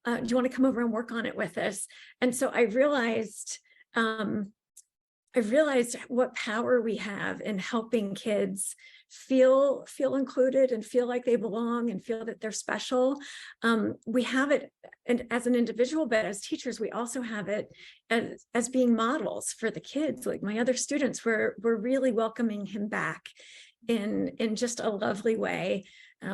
Speaker 6: Do you want to come over and work on it with us?" And so I realized what power we have in helping kids feel included and feel like they belong and feel that they're special. We have it, and as an individual, but as teachers, we also have it as being models for the kids. Like my other students were really welcoming him back in just a lovely way.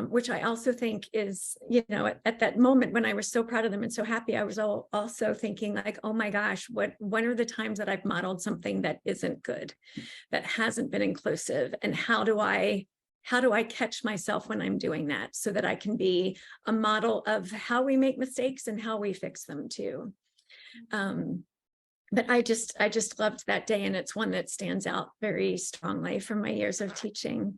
Speaker 6: Which I also think is, you know, at that moment when I was so proud of them and so happy, I was also thinking like, oh my gosh, when are the times that I've modeled something that isn't good, that hasn't been inclusive? And how do I catch myself when I'm doing that, so that I can be a model of how we make mistakes and how we fix them too. But I just loved that day, and it's one that stands out very strongly from my years of teaching.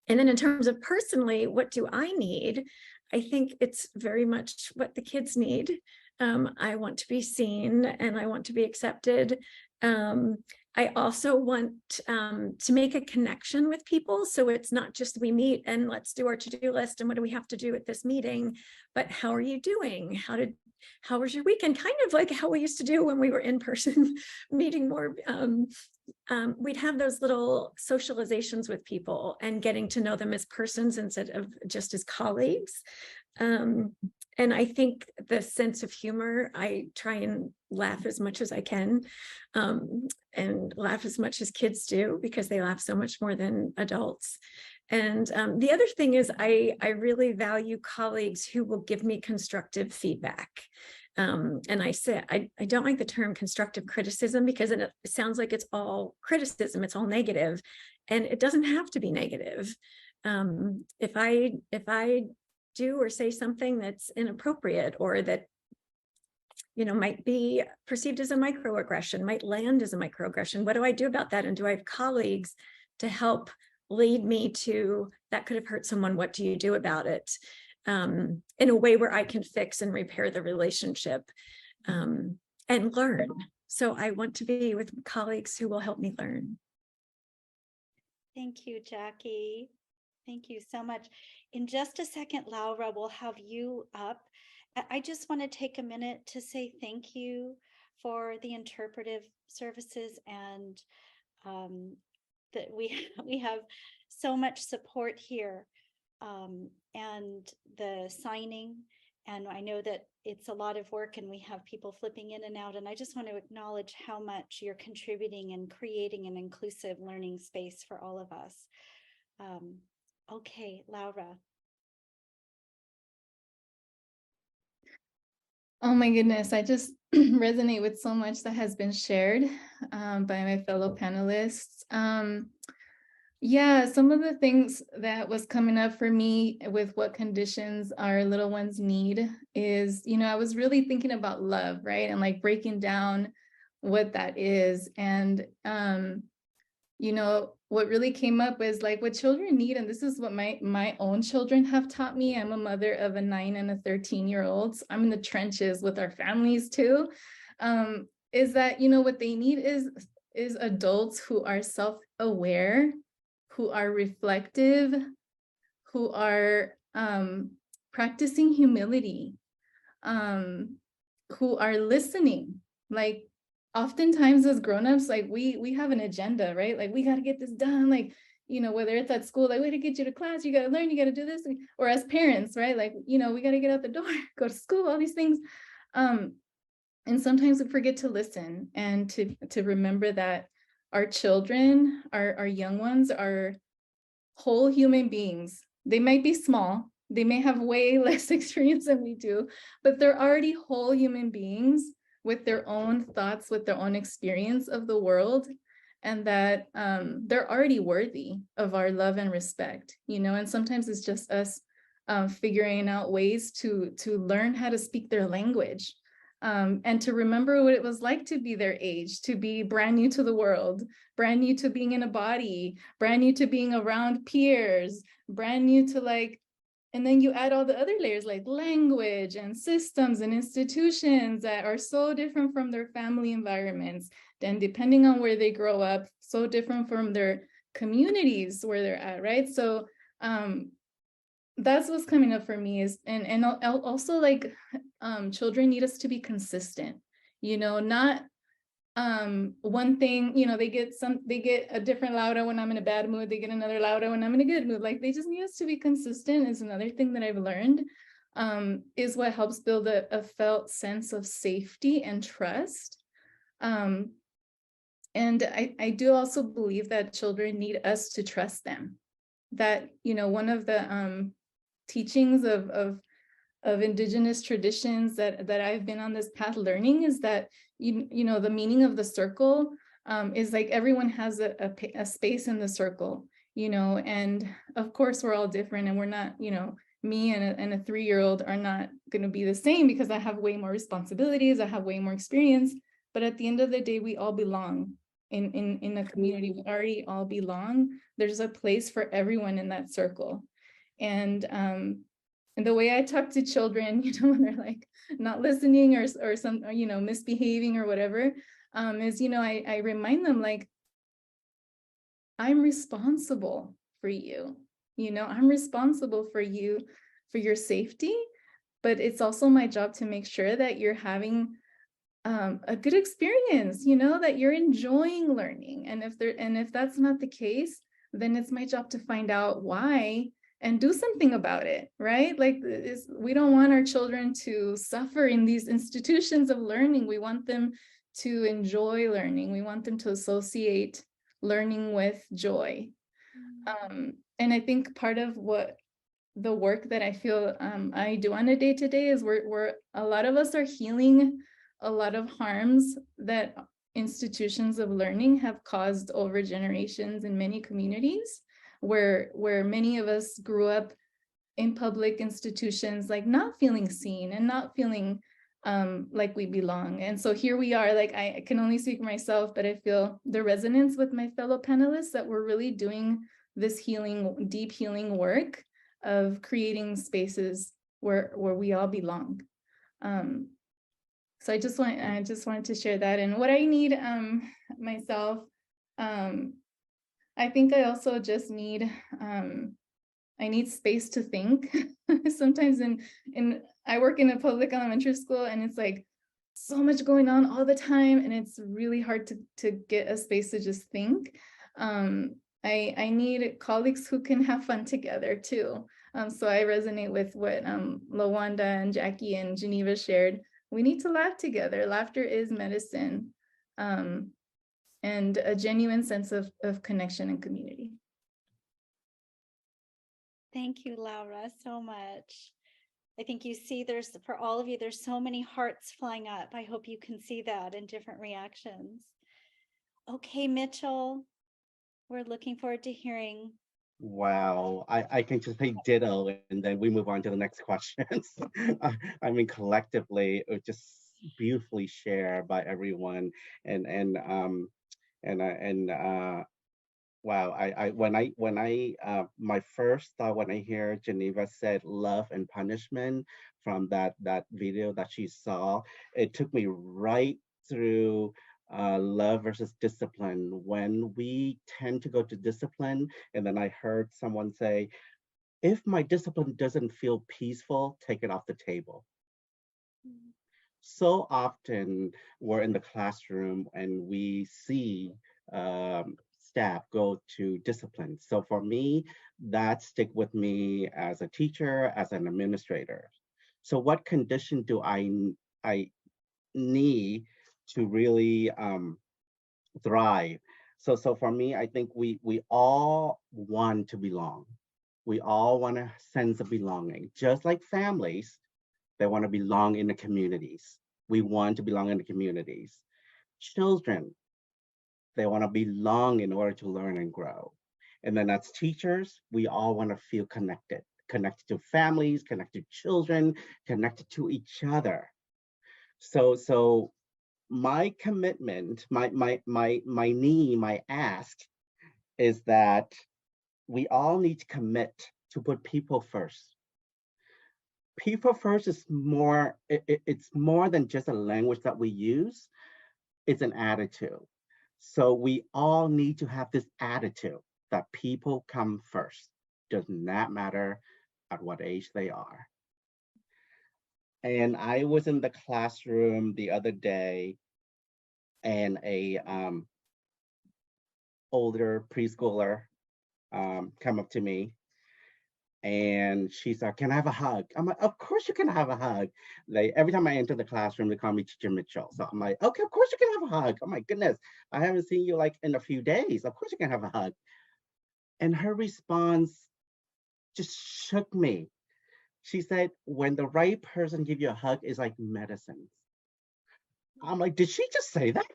Speaker 6: And then in terms of personally, what do I need? I think it's very much what the kids need. I want to be seen and I want to be accepted. I also want to make a connection with people. So it's not just we meet and let's do our to-do list and what do we have to do at this meeting, but how are you doing? How was your weekend? Kind of like how we used to do when we were in person meeting more. We'd have those little socializations with people and getting to know them as persons instead of just as colleagues. And I think the sense of humor, I try and laugh as much as I can, and laugh as much as kids do, because they laugh so much more than adults. And the other thing is I really value colleagues who will give me constructive feedback. And I say, I don't like the term constructive criticism, because it sounds like it's all criticism, it's all negative, and it doesn't have to be negative. If I do or say something that's inappropriate, or that, you know, might be perceived as a microaggression, might land as a microaggression, what do I do about that? And do I have colleagues to help lead me to, that could have hurt someone, what do you do about it? In a way where I can fix and repair the relationship, and learn. So I want to be with colleagues who will help me learn.
Speaker 2: Thank you, Jackie. Thank you so much. In just a second, Laura, we'll have you up. I just want to take a minute to say thank you for the interpretive services, and that we have so much support here, and the signing. And I know that it's a lot of work and we have people flipping in and out. And I just want to acknowledge how much you're contributing and creating an inclusive learning space for all of us. Okay, Laura.
Speaker 4: Oh my goodness, I just resonate with so much that has been shared by my fellow panelists. Yeah, some of the things that was coming up for me with what conditions our little ones need is, I was really thinking about love, right? And like breaking down what that is. And, what really came up is like what children need. And this is what my own children have taught me. I'm a mother of a 9 and a 13-year-old. So I'm in the trenches with our families too. Is that, what they need is adults who are self-aware, who are reflective, who are practicing humility, who are listening. Like oftentimes as grownups, like we have an agenda, right? Like we got to get this done. Like, whether it's at school, like we got to get you to class, you got to learn, you got to do this. Or as parents, right? Like, we got to get out the door, go to school, all these things. And sometimes we forget to listen and to remember that our children, our young ones are whole human beings. They might be small, they may have way less experience than we do, but they're already whole human beings with their own thoughts, with their own experience of the world, and that they're already worthy of our love and respect, and sometimes it's just us figuring out ways to learn how to speak their language. And to remember what it was like to be their age, to be brand new to the world, brand new to being in a body, brand new to being around peers, brand new to like, and then you add all the other layers like language and systems and institutions that are so different from their family environments. Then depending on where they grow up, so different from their communities where they're at, right? So that's what's coming up for me is, and also like children need us to be consistent, not one thing, they get a different louder when I'm in a bad mood, they get another louder when I'm in a good mood. Like they just need us to be consistent is another thing that I've learned, is what helps build a felt sense of safety and trust. And I do also believe that children need us to trust them. That, one of the teachings of indigenous traditions that I've been on this path learning is that the meaning of the circle is like everyone has a space in the circle, and of course we're all different, and we're not, me and a 3-year-old are not going to be the same because I have way more responsibilities, I have way more experience, but at the end of the day we all belong in a community. We already all belong. There's a place for everyone in that circle. And the way I talk to children, when they're like not listening or some, misbehaving or whatever, is, I remind them like, I'm responsible for you, I'm responsible for you, for your safety, but it's also my job to make sure that you're having a good experience, that you're enjoying learning. And if that's not the case, then it's my job to find out why and do something about it, right? Like we don't want our children to suffer in these institutions of learning. We want them to enjoy learning. We want them to associate learning with joy. And I think part of what the work that I feel I do on a day-to-day is we're a lot of us are healing a lot of harms that institutions of learning have caused over generations in many communities, where many of us grew up in public institutions, like not feeling seen and not feeling like we belong. And so here we are, like I can only speak for myself, but I feel the resonance with my fellow panelists that we're really doing this healing, deep healing work of creating spaces where we all belong. So I just wanted to share that. And what I need myself, I think I also just need I need space to think. Sometimes I work in a public elementary school, and it's like so much going on all the time, and it's really hard to get a space to just think. I need colleagues who can have fun together too. So I resonate with what Lawanda and Jackie and Geneva shared. We need to laugh together. Laughter is medicine, and a genuine sense of connection and community.
Speaker 2: Thank you, Laura, so much. I think you see for all of you, there's so many hearts flying up. I hope you can see that in different reactions. Okay, Mitchell, We're looking forward to hearing.
Speaker 3: Wow, I can just say ditto, and then we move on to the next questions. I mean, collectively, it was just beautifully shared by everyone, and wow, my first thought when I hear Geneva said love and punishment from that video that she saw, it took me right through love versus discipline. When we tend to go to discipline, and then I heard someone say, if my discipline doesn't feel peaceful, take it off the table. So often we're in the classroom and we see staff go to discipline. So for me, that stick with me as a teacher, as an administrator. So what condition do I need to really thrive? So for me, I think we all want to belong. We all want a sense of belonging, just like families. They want to belong in the communities. We want to belong in the communities. Children, they want to belong in order to learn and grow. And then as teachers, we all want to feel connected to families, connected to children, connected to each other. So my commitment, my ask is that we all need to commit to put people first. People first is more, it's more than just a language that we use, it's an attitude. So we all need to have this attitude that people come first. Does not matter at what age they are. And I was in the classroom the other day, and a older preschooler come up to me, and she said, "Can I have a hug?" I'm like, "Of course you can have a hug." Like every time I enter the classroom, they call me Teacher Mitchell. So I'm like, "Okay, of course you can have a hug." Oh my goodness, I haven't seen you like in a few days. Of course you can have a hug. And her response just shook me. She said, "When the right person give you a hug, it's like medicine." I'm like, "Did she just say that?"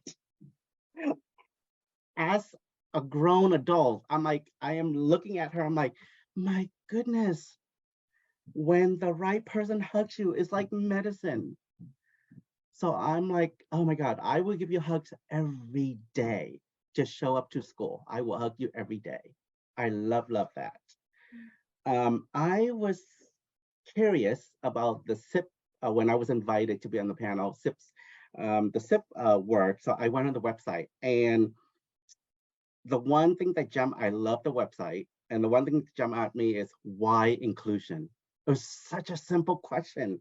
Speaker 3: As a grown adult, I'm like, I am looking at her. I'm like, my goodness, when the right person hugs you, it's like medicine. So I'm like, oh my God, I will give you hugs every day. Just show up to school. I will hug you every day. I love that. I was curious about the SIP when I was invited to be on the panel, the SIP work. So I went on the website, and the one thing that jumped, I love the website, and the one thing that jumped at me is why inclusion? It was such a simple question.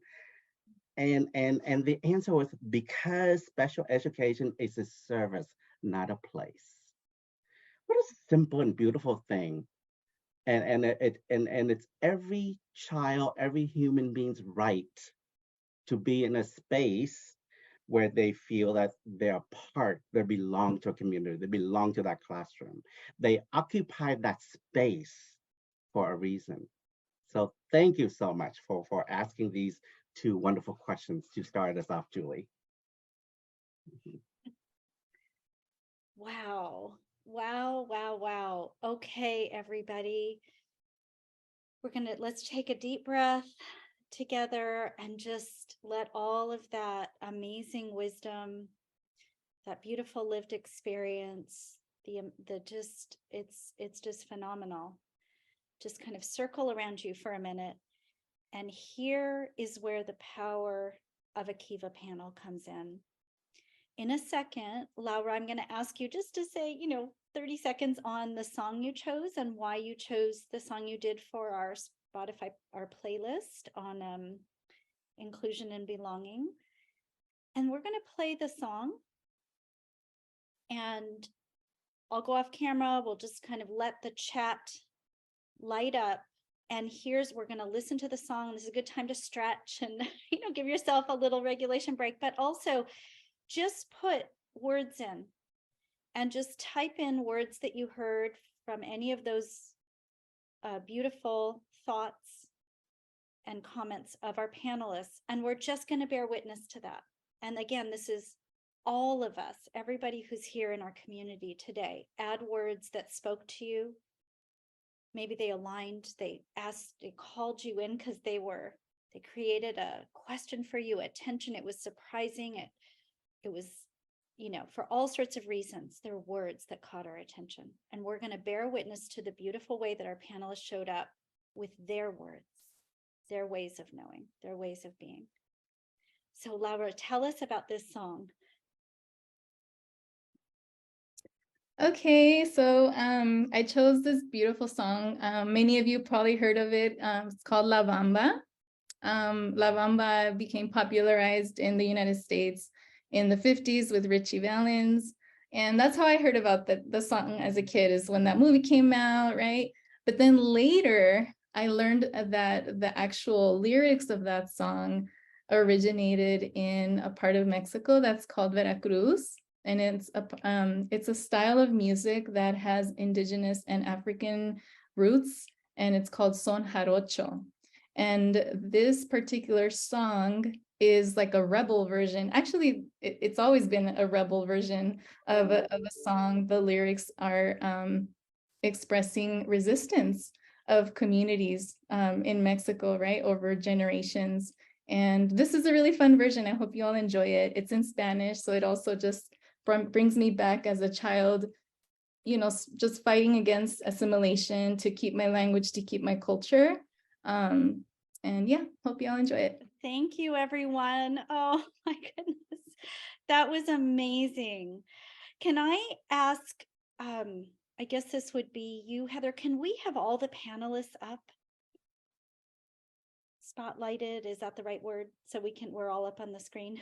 Speaker 3: And the answer was because special education is a service, not a place. What a simple and beautiful thing. And it's every child, every human being's right to be in a space where they feel that they're part, they belong to a community, they belong to that classroom. They occupy that space for a reason. So thank you so much for asking these two wonderful questions to start us off, Julie.
Speaker 2: Wow. Wow. Okay, everybody. Let's take a deep breath together and just let all of that amazing wisdom, that beautiful lived experience, it's just phenomenal. Just kind of circle around you for a minute. And here is where the power of a Kiva panel comes in. In a second, Laura, I'm going to ask you just to say, 30 seconds on the song you chose and why you chose the song you did for our Spotify, our playlist on inclusion and belonging. And we're going to play the song, and I'll go off camera. We'll just kind of let the chat light up. And we're going to listen to the song. This is a good time to stretch and, give yourself a little regulation break, but also just put words in and just type in words that you heard from any of those beautiful thoughts and comments of our panelists. And we're just going to bear witness to that. And again, this is all of us, everybody who's here in our community today, add words that spoke to you. Maybe they aligned, they asked, they called you in because they created a question for you, attention. It was surprising. It was, for all sorts of reasons, there were words that caught our attention. And we're going to bear witness to the beautiful way that our panelists showed up with their words, their ways of knowing, their ways of being. So Laura, tell us about this song.
Speaker 4: Okay, so I chose this beautiful song. Many of you probably heard of it. It's called La Bamba. La Bamba became popularized in the United States in the 50s with Richie Valens. And that's how I heard about the song as a kid, is when that movie came out, right? But then later, I learned that the actual lyrics of that song originated in a part of Mexico that's called Veracruz. And it's a style of music that has indigenous and African roots, and it's called son jarocho. And this particular song is like a rebel version. Actually, it's always been a rebel version of a song. The lyrics are expressing resistance of communities in Mexico, right, over generations. And this is a really fun version. I hope you all enjoy it. It's in Spanish, so it also just brings me back as a child, just fighting against assimilation to keep my language, to keep my culture. And yeah, hope you all enjoy it.
Speaker 2: Thank you, everyone. Oh my goodness, that was amazing. Can I ask, I guess this would be you, Heather, can we have all the panelists up? Spotlighted, is that the right word? So we're all up on the screen.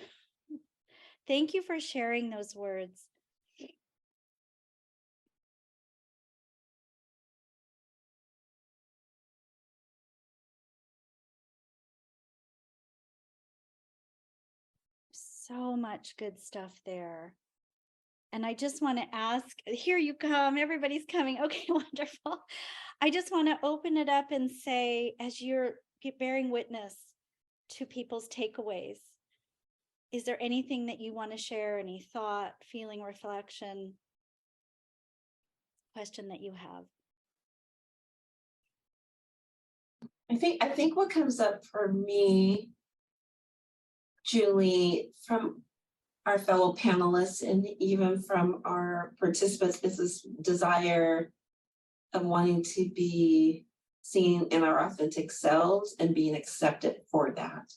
Speaker 2: Thank you for sharing those words. So much good stuff there. And I just want to ask, here you come, everybody's coming. Okay, wonderful. I just want to open it up and say, as you're bearing witness to people's takeaways, is there anything that you want to share, any thought, feeling, reflection, question that you have?
Speaker 7: I think what comes up for me, Julie, from our fellow panelists and even from our participants, is this desire of wanting to be seen in our authentic selves and being accepted for that.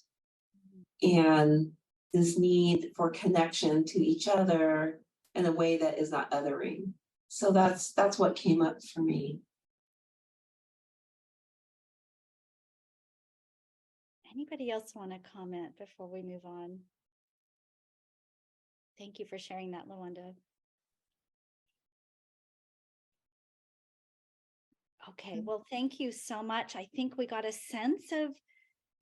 Speaker 7: And this need for connection to each other in a way that is not othering. So that's what came up for me.
Speaker 2: Anybody else want to comment before we move on? Thank you for sharing that, Lawanda. Okay, well, thank you so much. I think we got a sense of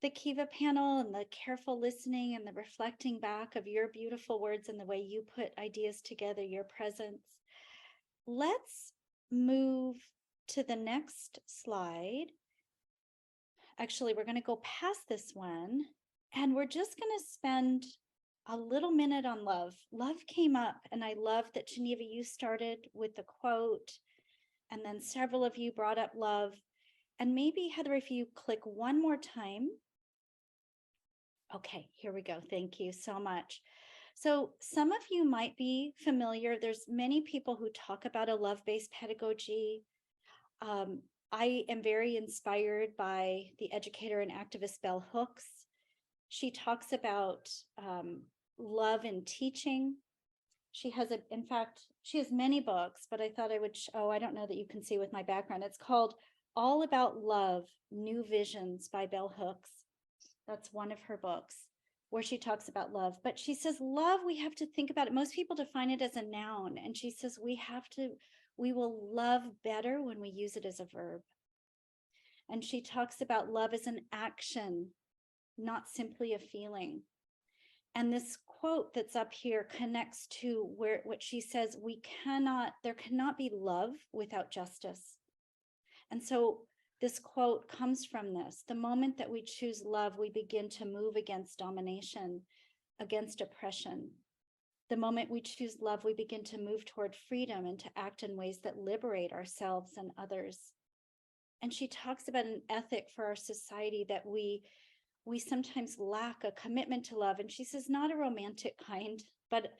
Speaker 2: the Kiva panel and the careful listening and the reflecting back of your beautiful words and the way you put ideas together, your presence. Let's move to the next slide. Actually, we're going to go past this one, and we're just going to spend a little minute on love. Love came up, and I love that, Geneva, you started with the quote, and then several of you brought up love. And maybe, Heather, if you click one more time. Okay, here we go. Thank you so much. So some of you might be familiar. There's many people who talk about a love-based pedagogy. I am very inspired by the educator and activist Bell Hooks. She talks about love in teaching. She has, in fact, she has many books, but I thought I would, I don't know that you can see with my background. It's called All About Love, New Visions by Bell Hooks. That's one of her books where she talks about love. But she says, love, we have to think about it. Most people define it as a noun. And she says, we will love better when we use it as a verb. And she talks about love as an action, not simply a feeling. And this quote that's up here connects to what she says, there cannot be love without justice. And so this quote comes from this. The moment that we choose love, we begin to move against domination, against oppression. The moment we choose love, we begin to move toward freedom and to act in ways that liberate ourselves and others. And she talks about an ethic for our society that we sometimes lack, a commitment to love. And she says, not a romantic kind, but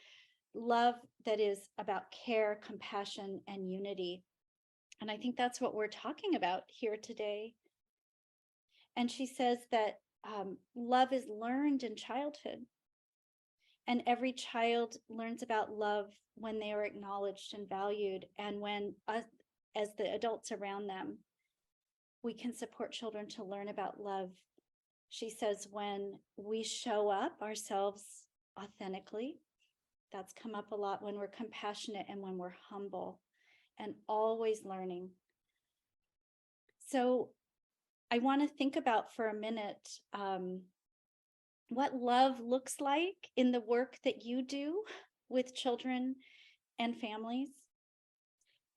Speaker 2: love that is about care, compassion, and unity. And I think that's what we're talking about here today. And she says that love is learned in childhood. And every child learns about love when they are acknowledged and valued, and when us, as the adults around them, we can support children to learn about love. She says when we show up ourselves authentically, that's come up a lot, when we're compassionate and when we're humble and always learning. So I want to think about for a minute what love looks like in the work that you do with children and families.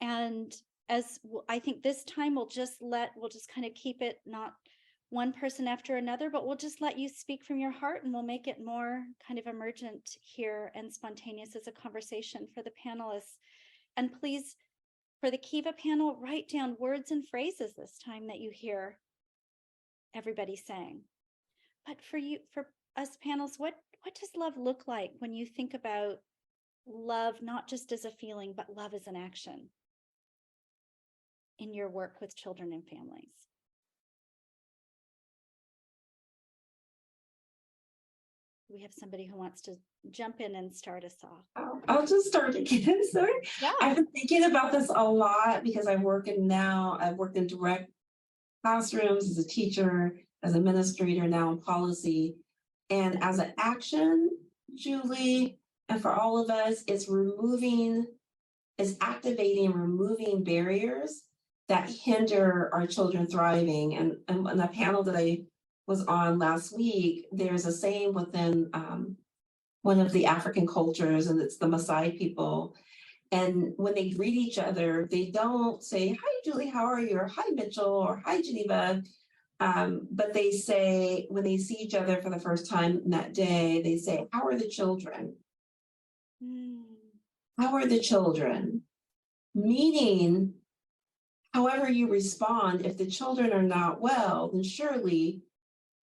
Speaker 2: And as I think this time we'll just kind of keep it not one person after another, but we'll just let you speak from your heart, and we'll make it more kind of emergent here and spontaneous as a conversation for the panelists. And please, for the Kiva panel, write down words and phrases this time that you hear everybody saying. But for us panels, what does love look like when you think about love, not just as a feeling, but love as an action in your work with children and families? We have somebody who wants to jump in and start us off.
Speaker 7: I'll just start again. Sorry.
Speaker 2: Yeah.
Speaker 7: I've been thinking about this a lot because I've worked in direct classrooms as a teacher, as administrator, now in policy. And as an action, Julie, and for all of us, it's activating and removing barriers that hinder our children thriving. And on the panel that I was on last week, there's a saying within one of the African cultures, and it's the Maasai people. And when they greet each other, they don't say, "Hi, Julie, how are you?" or "Hi, Mitchell," or "Hi, Geneva." But they say, when they see each other for the first time that day, they say, "How are the children?" How are the children? Meaning, however you respond, if the children are not well, then surely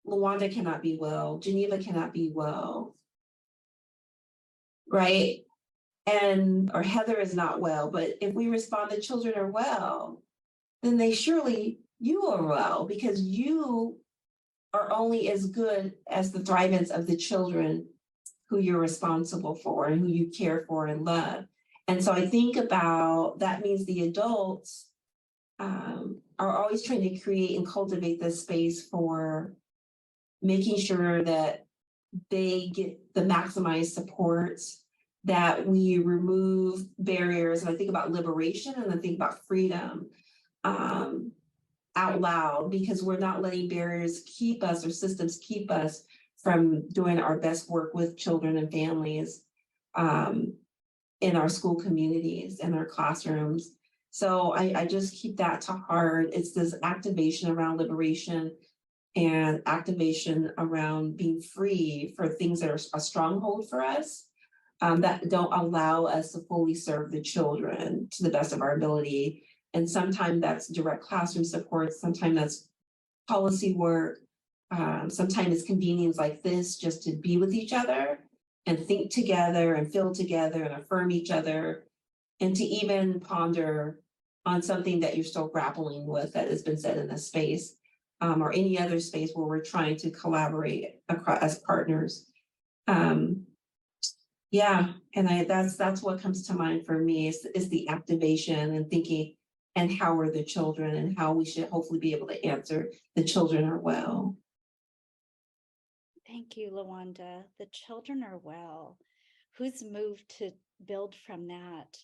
Speaker 7: Lawanda cannot be well, Geneva cannot be well, right? Or Heather is not well, but if we respond, the children are well, then you are well, because you are only as good as the thrivance of the children who you're responsible for and who you care for and love. And so I think about that means the adults are always trying to create and cultivate this space for making sure that they get the maximized supports, that we remove barriers. And I think about liberation and I think about freedom out loud, because we're not letting barriers keep us or systems keep us from doing our best work with children and families in our school communities and our classrooms. So I just keep that to heart. It's this activation around liberation and activation around being free for things that are a stronghold for us, that don't allow us to fully serve the children to the best of our ability. And sometimes that's direct classroom support, sometimes that's policy work, sometimes it's convenience like this, just to be with each other and think together and feel together and affirm each other, and to even ponder on something that you're still grappling with that has been said in this space, or any other space where we're trying to collaborate across as partners. Yeah, and that's what comes to mind for me is the activation and thinking, and how are the children, and how we should hopefully be able to answer the children are well.
Speaker 2: Thank you, Lawanda. The children are well. Who's moved to build from that?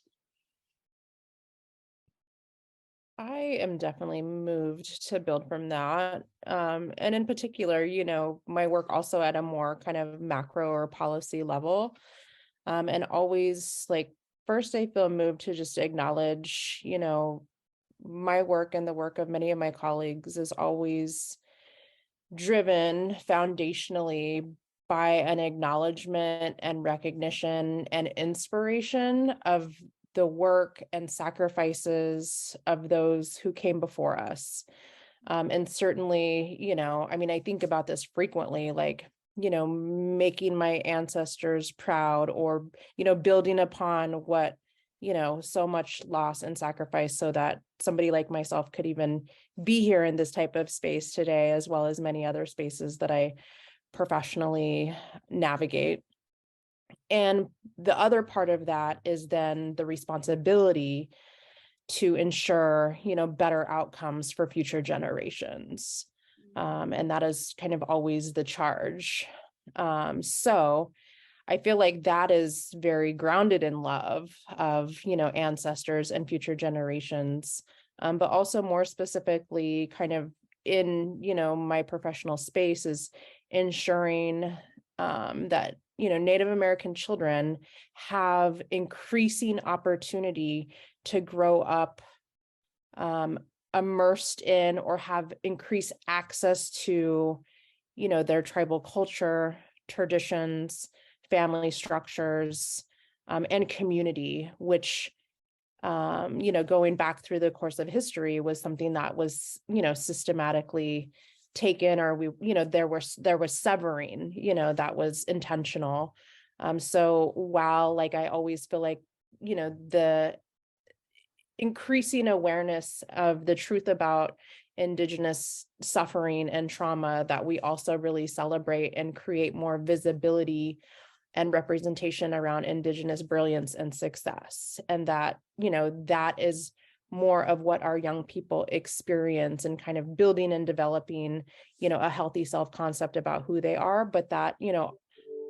Speaker 5: I am definitely moved to build from that. And in particular, my work also at a more kind of macro or policy level. And always first I feel moved to just acknowledge, my work and the work of many of my colleagues is always driven foundationally by an acknowledgement and recognition and inspiration of the work and sacrifices of those who came before us. And certainly, you know, I mean, I think about this frequently, like, you know, making my ancestors proud, or, you know, building upon what, you know, so much loss and sacrifice so that somebody like myself could even be here in this type of space today, as well as many other spaces that I professionally navigate. And the other part of that is then the responsibility to ensure, you know, better outcomes for future generations. And that is kind of always the charge. So I feel like that is very grounded in love of, you know, ancestors and future generations, but also more specifically kind of in, you know, my professional space is ensuring that, you know, Native American children have increasing opportunity to grow up immersed in or have increased access to, you know, their tribal culture, traditions, family structures, and community, which, you know, going back through the course of history was something that was, you know, systematically taken, or we, you know, there was severing, you know, that was intentional. So while, like, I always feel like, you know, the increasing awareness of the truth about Indigenous suffering and trauma, that we also really celebrate and create more visibility and representation around Indigenous brilliance and success. And that, you know, that is more of what our young people experience, and kind of building and developing, you know, a healthy self-concept about who they are, but that, you know,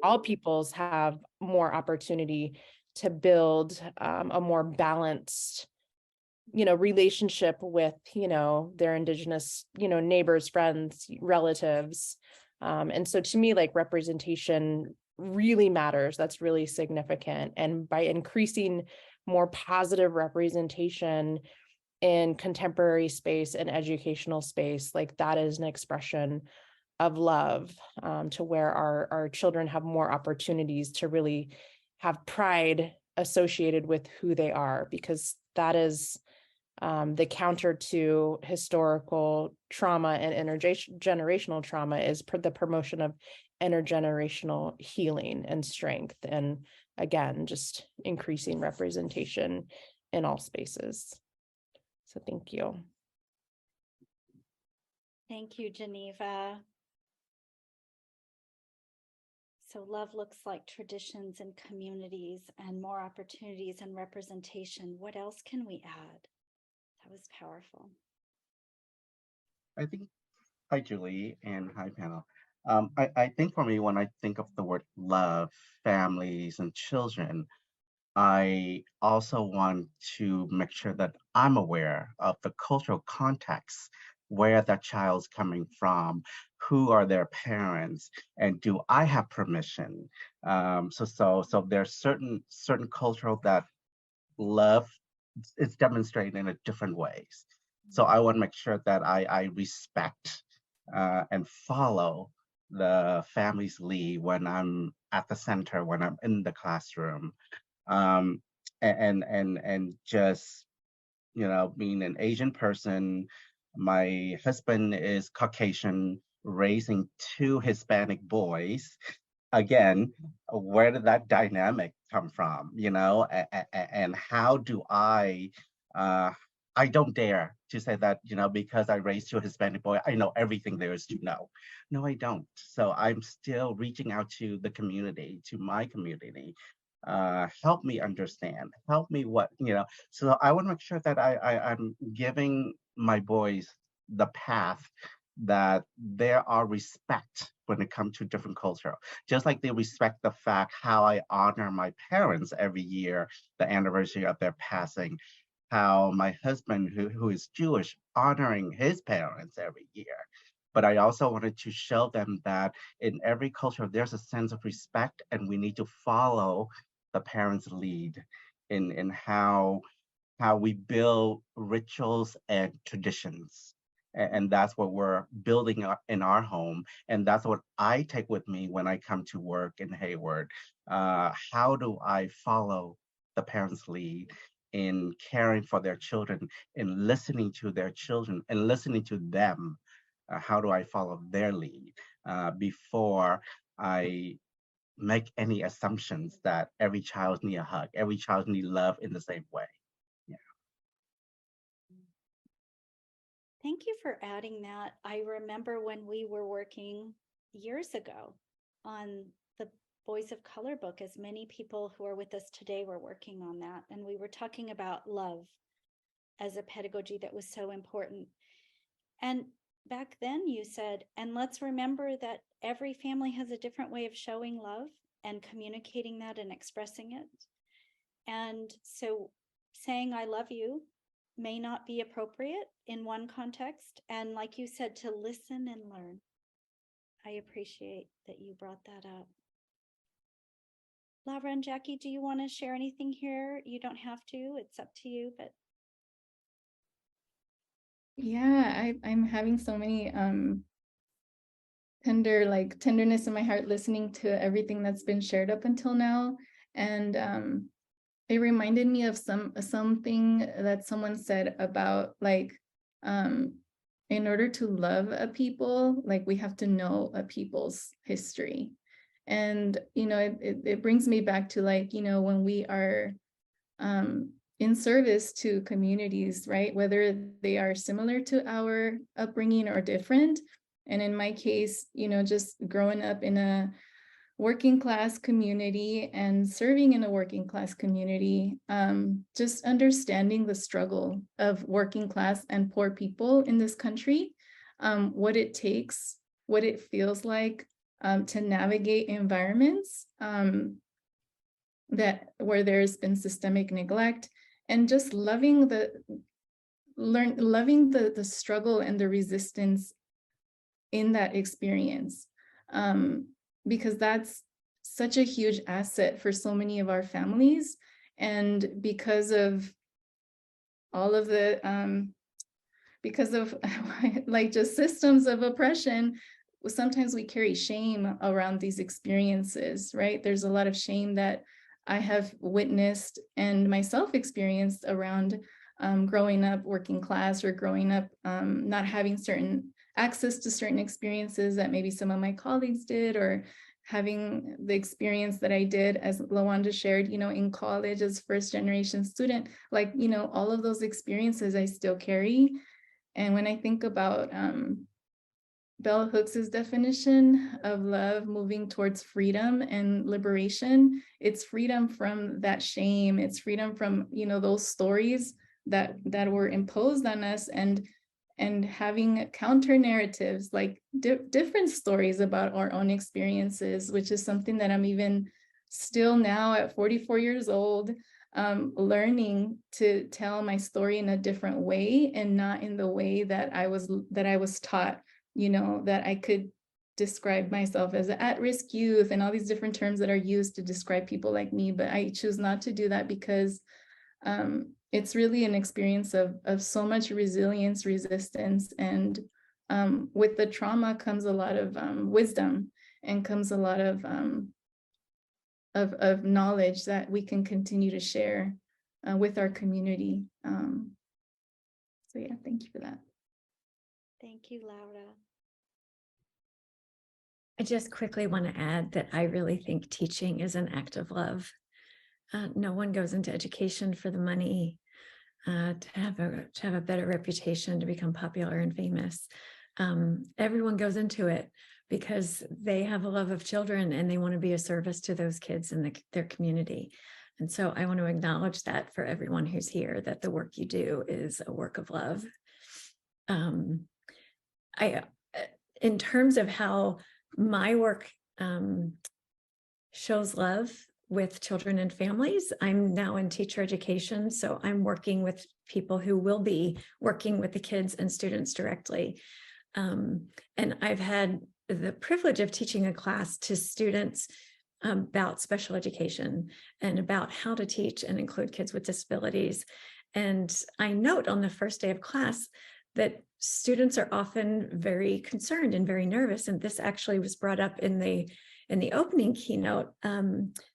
Speaker 5: all peoples have more opportunity to build a more balanced, you know, relationship with, you know, their Indigenous, you know, neighbors, friends, relatives. And so to me, like, representation really matters. That's really significant. And by increasing more positive representation in contemporary space and educational space, like, that is an expression of love, to where our children have more opportunities to really have pride associated with who they are, because that is the counter to historical trauma and intergenerational trauma is the promotion of intergenerational healing and strength. And again, just increasing representation in all spaces. So thank you.
Speaker 2: Thank you, Geneva. So love looks like traditions and communities and more opportunities and representation. What else can we add? That was powerful.
Speaker 3: I think, hi, Julie, and hi, panel. I think for me, when I think of the word love, families, and children, I also want to make sure that I'm aware of the cultural context, where that child's coming from, who are their parents, and do I have permission? So there's certain cultural that love is demonstrated in a different ways. So I want to make sure that I respect and follow the family's lead when I'm at the center, when I'm in the classroom, and just, you know, being an Asian person. My husband is Caucasian, raising two Hispanic boys. Again, where did that dynamic come from? You know, and how do uh, I don't dare to say that, you know, because I raised two Hispanic boy, I know everything there is to know. No, I don't. So I'm still reaching out to the community, to my community. Help me understand, help me what, you know. So I want to make sure that I'm giving my boys the path, that there are respect when it comes to different culture. Just like they respect the fact how I honor my parents every year, the anniversary of their passing, how my husband, who is Jewish, honoring his parents every year. But I also wanted to show them that in every culture, there's a sense of respect, and we need to follow the parents' lead in how we build rituals and traditions. And that's what we're building in our home. And that's what I take with me when I come to work in Hayward. How do I follow the parents' lead in caring for their children, in listening to their children and listening to them? How do I follow their lead before I make any assumptions that every child needs a hug, every child needs love in the same way? Yeah.
Speaker 2: Thank you for adding that. I remember when we were working years ago on the Boys of Color book, as many people who are with us today were working on that. And we were talking about love as a pedagogy that was so important. And back then you said, and let's remember that every family has a different way of showing love and communicating that and expressing it. And so saying I love you may not be appropriate in one context. And like you said, to listen and learn. I appreciate that you brought that up. Laura and Jackie, do you want to share anything here? You don't have to, it's up to you, but.
Speaker 4: Yeah, I'm having so many tenderness in my heart listening to everything that's been shared up until now. And it reminded me of something that someone said about in order to love a people, like we have to know a people's history. And it brings me back to when we are in service to communities, right? Whether they are similar to our upbringing or different. And in my case, just growing up in a working class community and serving in a working class community, just understanding the struggle of working class and poor people in this country, what it takes, what it feels like to navigate environments where there's been systemic neglect, and just loving the struggle and the resistance in that experience. Because that's such a huge asset for so many of our families. And because of all of the, because of just systems of oppression, sometimes we carry shame around these experiences, right? There's a lot of shame that I have witnessed and myself experienced around growing up working class, or growing up not having certain access to certain experiences that maybe some of my colleagues did, or having the experience that I did, as Lawanda shared, in college as first generation student, all of those experiences I still carry. And when I think about Bell Hooks's definition of love moving towards freedom and liberation, it's freedom from that shame, it's freedom from those stories that were imposed on us, and having counter narratives, like different stories about our own experiences, which is something that I'm even still now at 44 years old, learning to tell my story in a different way, and not in the way that I was taught, that I could describe myself as an at-risk youth and all these different terms that are used to describe people like me. But I choose not to do that, because it's really an experience of so much resilience, resistance, and with the trauma comes a lot of wisdom, and comes a lot of knowledge that we can continue to share with our community. So yeah, thank you for that.
Speaker 2: Thank you, Laura.
Speaker 6: I just quickly want to add that I really think teaching is an act of love. No one goes into education for the money, to have a better reputation, to become popular and famous. Everyone goes into it because they have a love of children and they want to be a service to those kids in their community. And so I want to acknowledge that for everyone who's here, that the work you do is a work of love. In terms of how my work shows love with children and families, I'm now in teacher education, so I'm working with people who will be working with the kids and students directly. And I've had the privilege of teaching a class to students about special education and about how to teach and include kids with disabilities. And I note on the first day of class that students are often very concerned and very nervous. And this actually was brought up in the opening keynote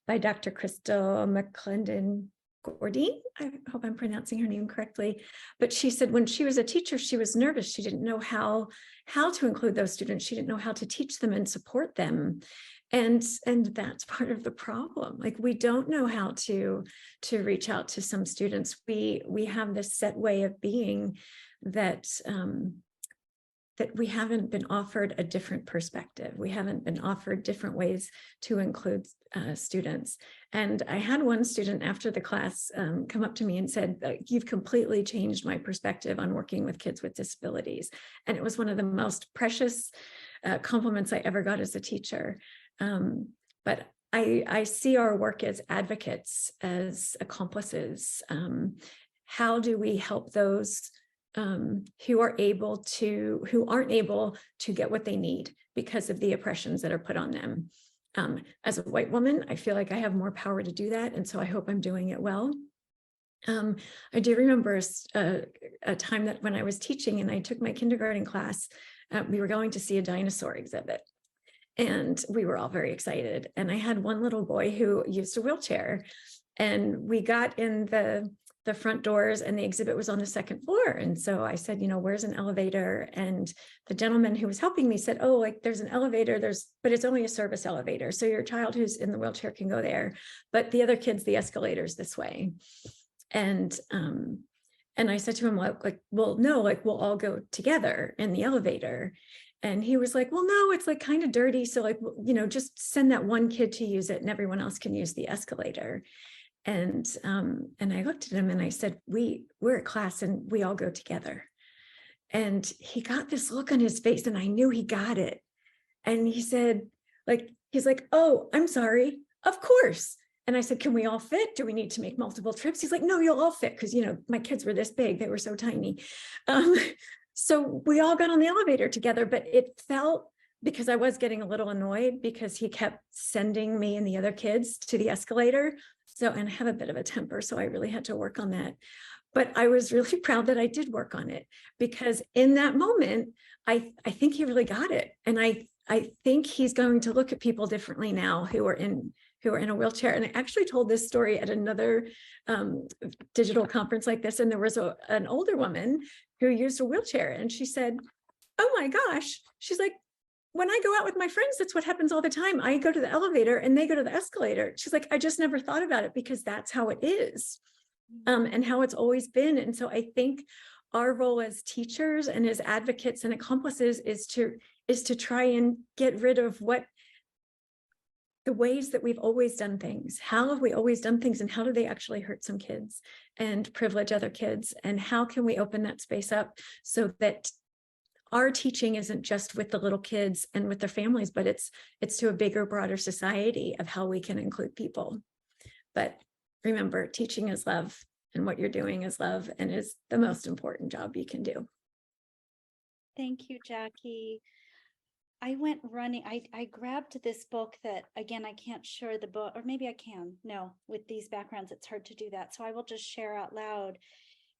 Speaker 6: by Dr. Crystal McClendon Gordine. I hope I'm pronouncing her name correctly. But she said when she was a teacher, she was nervous. She didn't know how to include those students. She didn't know how to teach them and support them. And that's part of the problem. Like, we don't know how to reach out to some students. We have this set way of being that that we haven't been offered a different perspective. We haven't been offered different ways to include students. And I had one student after the class come up to me and said, "You've completely changed my perspective on working with kids with disabilities." And it was one of the most precious compliments I ever got as a teacher. But I see our work as advocates, as accomplices. How do we help those who aren't able to get what they need because of the oppressions that are put on them? As a white woman, I feel like I have more power to do that. And so I hope I'm doing it well. I do remember a time that when I was teaching and I took my kindergarten class, we were going to see a dinosaur exhibit. And we were all very excited. And I had one little boy who used a wheelchair. And we got in the front doors and the exhibit was on the second floor. And so I said, where's an elevator? And the gentleman who was helping me said, oh, like there's an elevator, but it's only a service elevator. So your child who's in the wheelchair can go there, but the other kids, the escalator's this way. And I said to him, well, no, like we'll all go together in the elevator. And he was like, well, no, it's like kind of dirty. So like, just send that one kid to use it and everyone else can use the escalator. And I looked at him and I said, we're a class and we all go together. And he got this look on his face and I knew he got it. And he said, he's like, oh, I'm sorry. Of course. And I said, can we all fit? Do we need to make multiple trips? He's like, no, you'll all fit. Cause my kids were this big. They were so tiny. So we all got on the elevator together, but it felt, because I was getting a little annoyed because he kept sending me and the other kids to the escalator. And I have a bit of a temper, so I really had to work on that. But I was really proud that I did work on it, because in that moment, I think he really got it. And I think he's going to look at people differently now who are in a wheelchair. And I actually told this story at another digital conference like this. And there was an older woman who used a wheelchair. And she said, oh my gosh, she's like, when I go out with my friends, that's what happens all the time. I go to the elevator and they go to the escalator. She's like, I just never thought about it because that's how it is, and how it's always been. And so I think our role as teachers and as advocates and accomplices is to try and get rid of the ways that we've always done things. How have we always done things, and how do they actually hurt some kids and privilege other kids? And how can we open that space up so that our teaching isn't just with the little kids and with their families, but it's to a bigger, broader society of how we can include people. But remember, teaching is love, and what you're doing is love, and is the most important job you can do.
Speaker 2: Thank you, Jackie. I went running. I grabbed this book that, again, I can't share the book, or maybe I can. No, with these backgrounds, it's hard to do that. So I will just share out loud.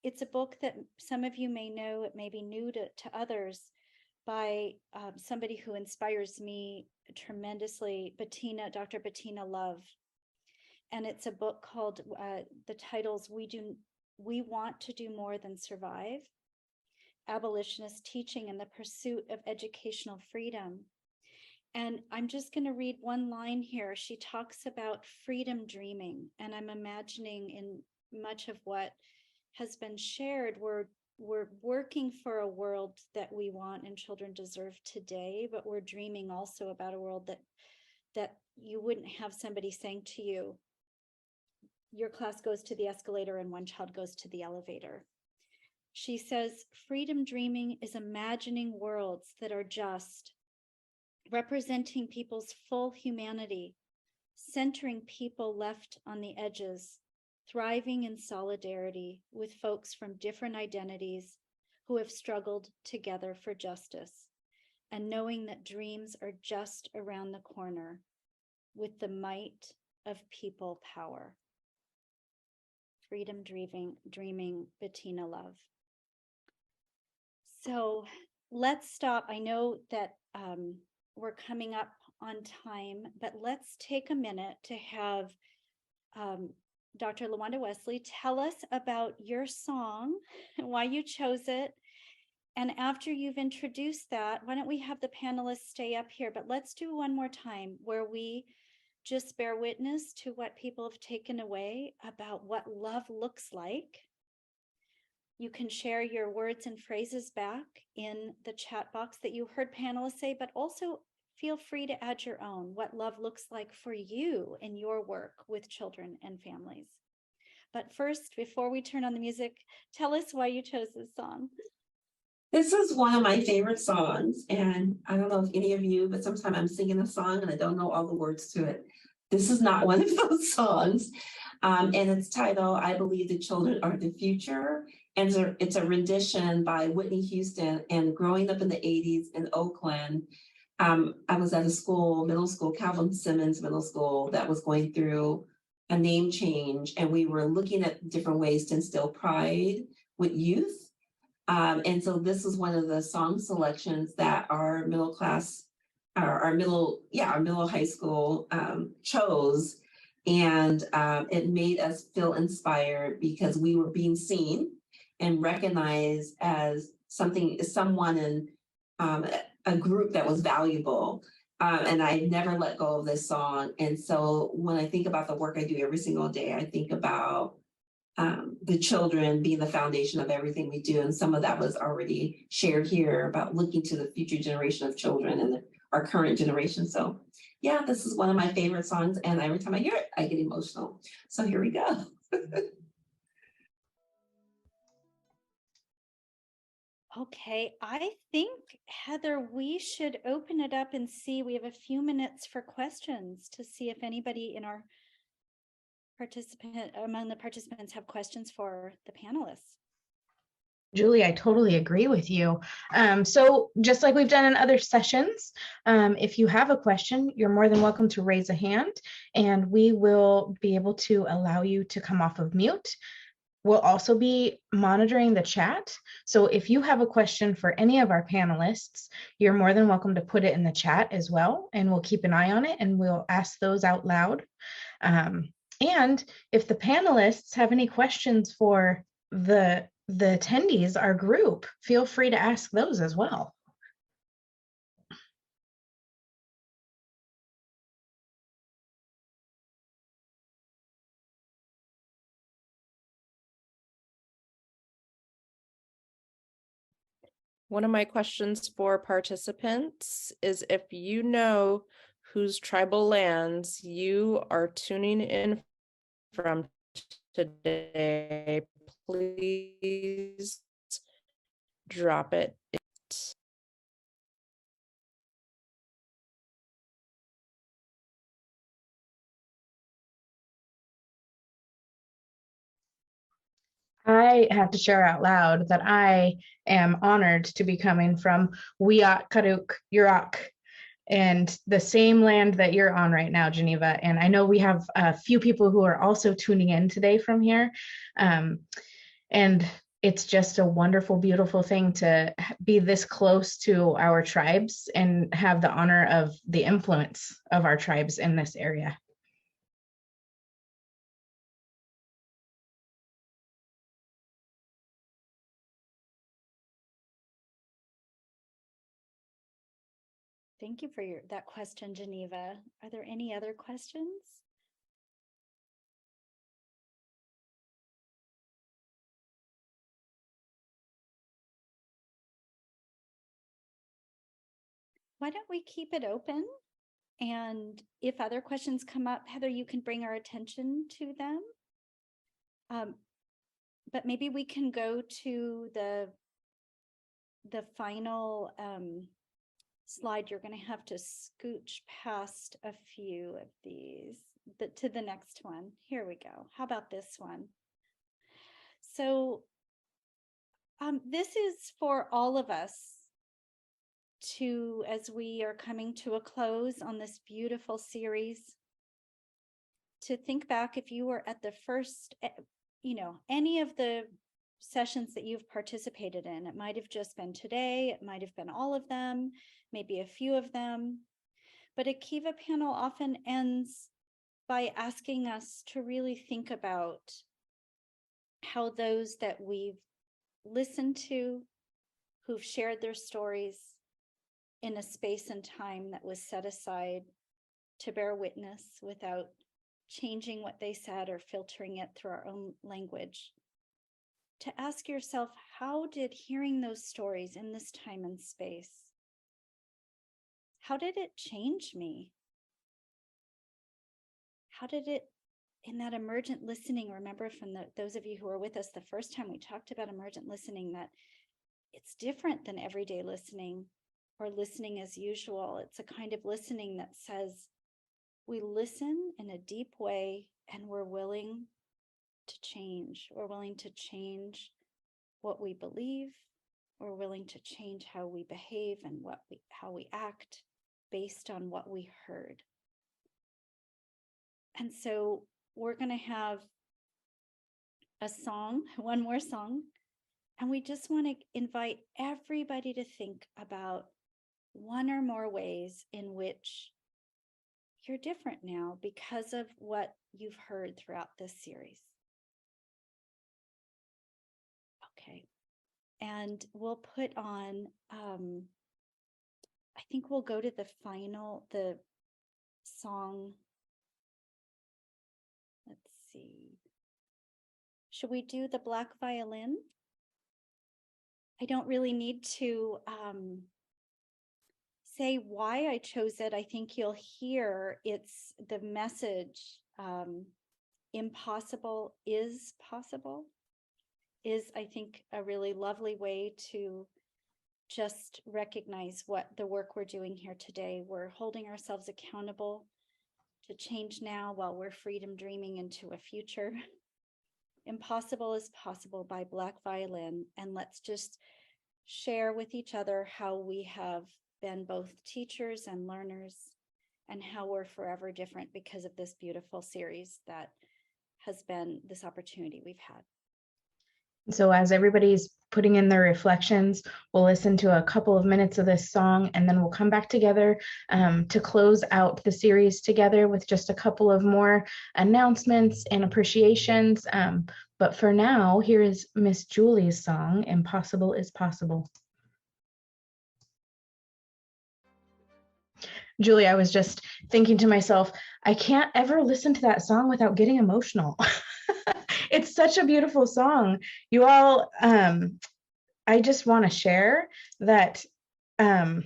Speaker 2: It's a book that some of you may know, it may be new to others, by somebody who inspires me tremendously, Dr. Bettina Love. And it's a book called, the title's We Want to Do More Than Survive, Abolitionist Teaching in the Pursuit of Educational Freedom. And I'm just going to read one line here. She talks about freedom dreaming, and I'm imagining in much of what has been shared, we're working for a world that we want and children deserve today, but we're dreaming also about a world that you wouldn't have somebody saying to you, your class goes to the escalator and one child goes to the elevator. She says, freedom dreaming is imagining worlds that are just, representing people's full humanity, centering people left on the edges, thriving in solidarity with folks from different identities who have struggled together for justice, and knowing that dreams are just around the corner with the might of people power. Freedom dreaming, Bettina Love. So let's stop. I know that we're coming up on time, but let's take a minute to have Dr. LaWanda Wesley tell us about your song and why you chose it. And after you've introduced that, why don't we have the panelists stay up here? But let's do one more time where we just bear witness to what people have taken away about what love looks like. You can share your words and phrases back in the chat box that you heard panelists say, but also feel free to add your own, what love looks like for you in your work with children and families. But first, before we turn on the music, tell us why you chose this song.
Speaker 7: This is one of my favorite songs, and I don't know if any of you, but sometimes I'm singing a song and I don't know all the words to it. This is not one of those songs. And it's titled, I Believe the Children Are the Future. And it's a rendition by Whitney Houston. And growing up in the 80s in Oakland, I was at a school, middle school, Calvin Simmons Middle School, that was going through a name change. And we were looking at different ways to instill pride with youth. And so this is one of the song selections that our middle class, our middle high school chose. And it made us feel inspired because we were being seen and recognized as someone in a group that was valuable. And I never let go of this song. And so when I think about the work I do every single day, I think about the children being the foundation of everything we do. And some of that was already shared here about looking to the future generation of children and our current generation. So yeah, this is one of my favorite songs. And every time I hear it, I get emotional. So here we go.
Speaker 2: Okay, I think, Heather, we should open it up and see. We have a few minutes for questions to see if anybody in our among the participants have questions for the panelists.
Speaker 1: Julie, I totally agree with you. So just like we've done in other sessions, if you have a question, you're more than welcome to raise a hand and we will be able to allow you to come off of mute. We'll also be monitoring the chat. So if you have a question for any of our panelists, you're more than welcome to put it in the chat as well. And we'll keep an eye on it and we'll ask those out loud. And if the panelists have any questions for the attendees, our group, feel free to ask those as well.
Speaker 5: One of my questions for participants is if you know whose tribal lands you are tuning in from today, please drop it.
Speaker 1: I have to share out loud that I am honored to be coming from Wiat Karuk, Yurok, and the same land that you're on right now, Geneva. And I know we have a few people who are also tuning in today from here. And it's just a wonderful, beautiful thing to be this close to our tribes and have the honor of the influence of our tribes in this area.
Speaker 2: Thank you for that question, Geneva. Are there any other questions? Why don't we keep it open? And if other questions come up, Heather, you can bring our attention to them. But maybe we can go to the final slide. You're going to have to scooch past a few of these to the next one. Here we go. How about this one? So this is for all of us to, as we are coming to a close on this beautiful series, to think back if you were at the first, any of the sessions that you've participated in. It might have just been today, it might have been all of them, maybe a few of them. But a Kiva panel often ends by asking us to really think about how those that we've listened to, who've shared their stories in a space and time that was set aside to bear witness without changing what they said or filtering it through our own language. To ask yourself, how did hearing those stories in this time and space, how did it change me? How did it, in that emergent listening, remember from those of you who were with us the first time we talked about emergent listening, that it's different than everyday listening or listening as usual. It's a kind of listening that says we listen in a deep way and we're willing to change. We're willing to change what we believe. We're willing to change how we behave and how we act based on what we heard. And so we're going to have a song, one more song, and we just want to invite everybody to think about one or more ways in which you're different now because of what you've heard throughout this series. Okay. And we'll put on, I think we'll go to the song. Let's see. Should we do the Black Violin? I don't really need to say why I chose it. I think you'll hear it's the message, impossible is possible, is I think a really lovely way to just recognize what the work we're doing here today. We're holding ourselves accountable to change now while we're freedom dreaming into a future. Impossible is Possible by Black Violin. And let's just share with each other how we have been both teachers and learners and how we're forever different because of this beautiful series that has been this opportunity we've had.
Speaker 1: So as everybody's putting in their reflections, we'll listen to a couple of minutes of this song, and then we'll come back together to close out the series together with just a couple of more announcements and appreciations. But for now, here is Miss Julie's song, Impossible is Possible. Julie, I was just thinking to myself, I can't ever listen to that song without getting emotional. It's such a beautiful song. You all, I just want to share that we're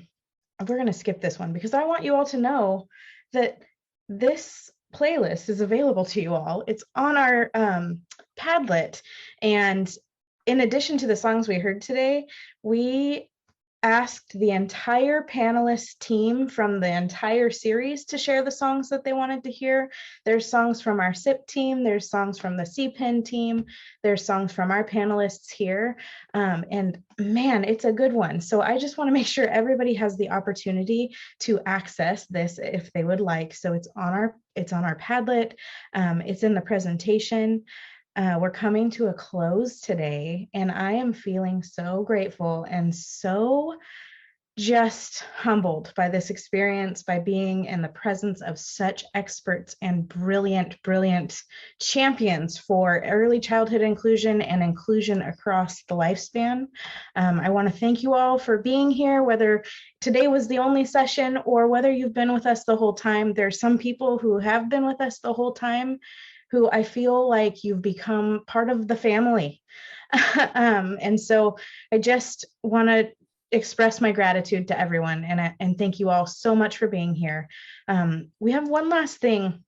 Speaker 1: going to skip this one because I want you all to know that this playlist is available to you all. It's on our Padlet. And in addition to the songs we heard today, we asked the entire panelist team from the entire series to share the songs that they wanted to hear. There's songs from our SIP team, there's songs from the CPIN team, there's songs from our panelists here. And man, it's a good one. So I just want to make sure everybody has the opportunity to access this if they would like. So it's on our Padlet, it's in the presentation. We're coming to a close today, and I am feeling so grateful and so just humbled by this experience, by being in the presence of such experts and brilliant champions for early childhood inclusion and inclusion across the lifespan. I want to thank you all for being here, whether today was the only session or whether you've been with us the whole time. There are some people who have been with us the whole time who I feel like you've become part of the family. And so I just want to express my gratitude to everyone and thank you all so much for being here. We have one last thing.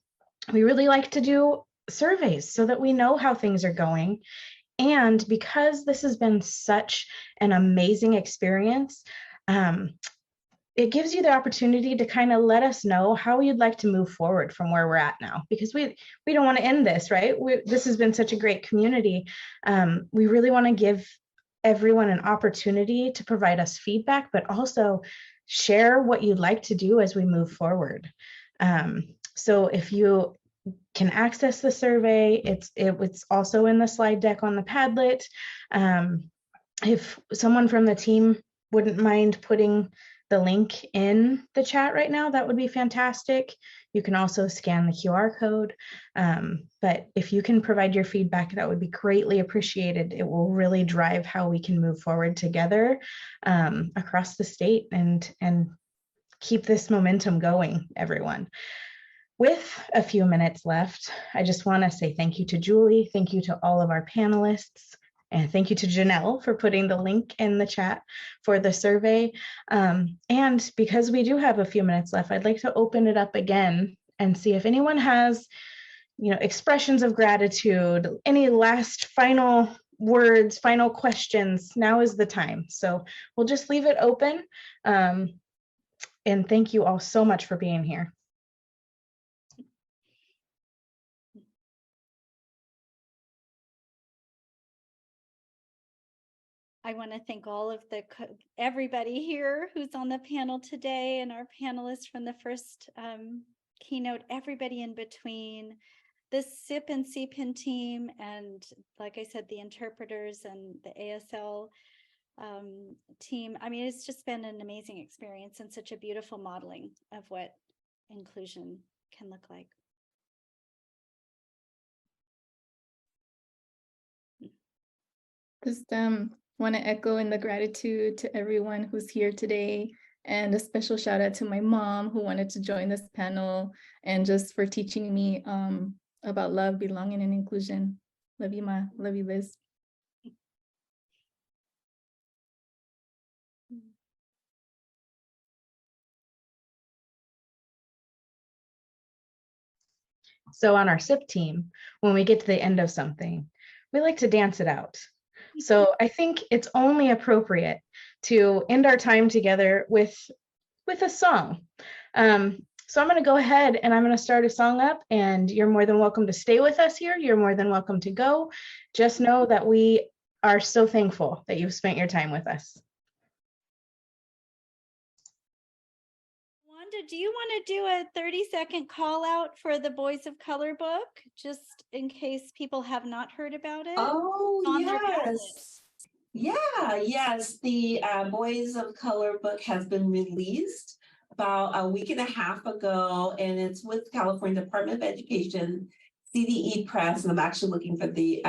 Speaker 1: We really like to do surveys so that we know how things are going. And because this has been such an amazing experience, it gives you the opportunity to kind of let us know how you'd like to move forward from where we're at now, because we don't want to end this, right? This has been such a great community. We really want to give everyone an opportunity to provide us feedback, but also share what you'd like to do as we move forward. So if you can access the survey. It's also in the slide deck on the Padlet. If someone from the team wouldn't mind putting the link in the chat right now, that would be fantastic. You can also scan the QR code. But if you can provide your feedback, that would be greatly appreciated. It will really drive how we can move forward together across the state and keep this momentum going, everyone. With a few minutes left, I just want to say thank you to Julie, thank you to all of our panelists, and thank you to Janelle for putting the link in the chat for the survey. And because we do have a few minutes left, I'd like to open it up again and see if anyone has, expressions of gratitude, any last final words, final questions. Now is the time. So we'll just leave it open. And thank you all so much for being here.
Speaker 2: I want to thank all of everybody here who's on the panel today and our panelists from the first keynote, everybody in between, the SIP and CPIN team, and like I said, the interpreters and the ASL team. I mean, it's just been an amazing experience and such a beautiful modeling of what inclusion can look like.
Speaker 4: Just want to echo in the gratitude to everyone who's here today, and a special shout out to my mom who wanted to join this panel and just for teaching me about love, belonging, and inclusion. Love you, Ma. Love you, Liz.
Speaker 1: So on our SIP team, when we get to the end of something, we like to dance it out. So I think it's only appropriate to end our time together with a song. So I'm going to go ahead and I'm going to start a song up, and you're more than welcome to stay with us here. You're more than welcome to go. Just know that we are so thankful that you've spent your time with us.
Speaker 2: Wanda, do you want to do a 30-second call out for the Boys of Color book, just in case people have not heard about it?
Speaker 7: Oh, yes. Yeah, yes. The Boys of Color book has been released about a week and a half ago, and it's with California Department of Education, CDE Press, and I'm actually looking for the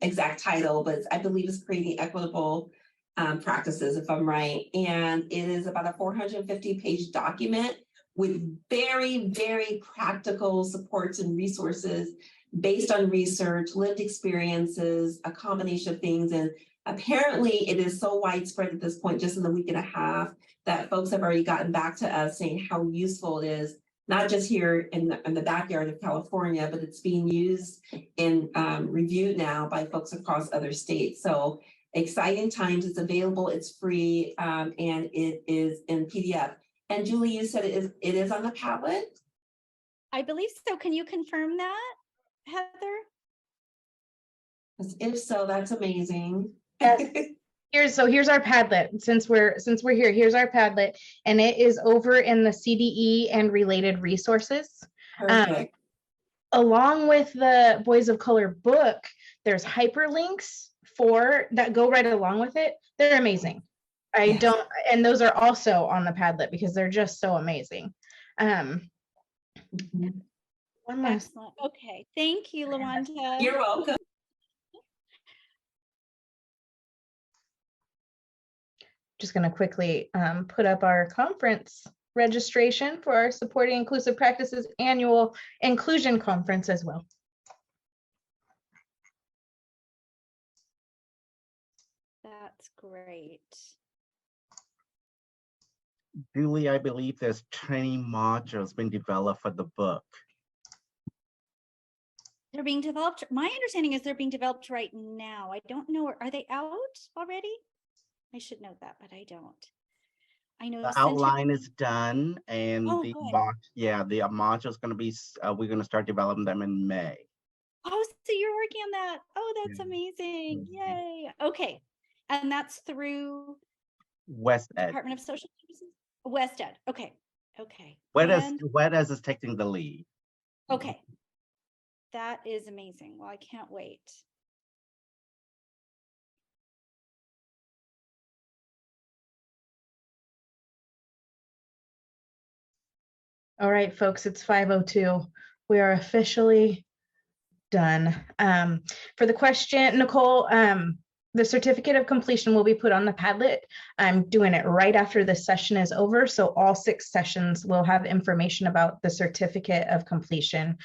Speaker 7: exact title, but I believe it's Creating Equitable Practices, if I'm right. And it is about a 450-page document with very, very practical supports and resources based on research, lived experiences, a combination of things. And apparently it is so widespread at this point, just in the week and a half, that folks have already gotten back to us saying how useful it is, not just here in the backyard of California, but it's being used and reviewed now by folks across other states. So exciting times. It's available, it's free, and it is in PDF. And Julie, you said it is on the Padlet?
Speaker 2: I believe so. Can you confirm that, Heather?
Speaker 7: If so, that's amazing.
Speaker 1: Yes. Here's our Padlet. Since we're here, here's our Padlet, and it is over in the CDE and related resources.
Speaker 7: Perfect.
Speaker 1: Along with the Boys of Color book, there's hyperlinks that go right along with it. They're amazing. And those are also on the Padlet because they're just so amazing. One last.
Speaker 2: Excellent. Okay, thank you, LaWanda.
Speaker 7: You're welcome.
Speaker 1: Just going to quickly put up our conference registration for our Supporting Inclusive Practices annual inclusion conference as well.
Speaker 2: That's great.
Speaker 3: Julie, I believe there's training modules being developed for the book.
Speaker 2: They're being developed. My understanding is they're being developed right now. I don't know. Are they out already? I should know that, but I don't. I know
Speaker 3: the outline is done, and the module is going to be. We're going to start developing them in May.
Speaker 2: Oh, so you're working on that. Oh, that's amazing! Yay! Okay, and that's through
Speaker 3: West Ed.
Speaker 2: Department of Social Services. West Ed. Okay.
Speaker 3: WEDS is taking the lead.
Speaker 2: Okay. that is amazing. Well, I can't wait.
Speaker 1: All right, folks, it's 5:02. We are officially done. For the question, Nicole, the certificate of completion will be put on the Padlet. I'm doing it right after this session is over, so all 6 sessions will have information about the certificate of completion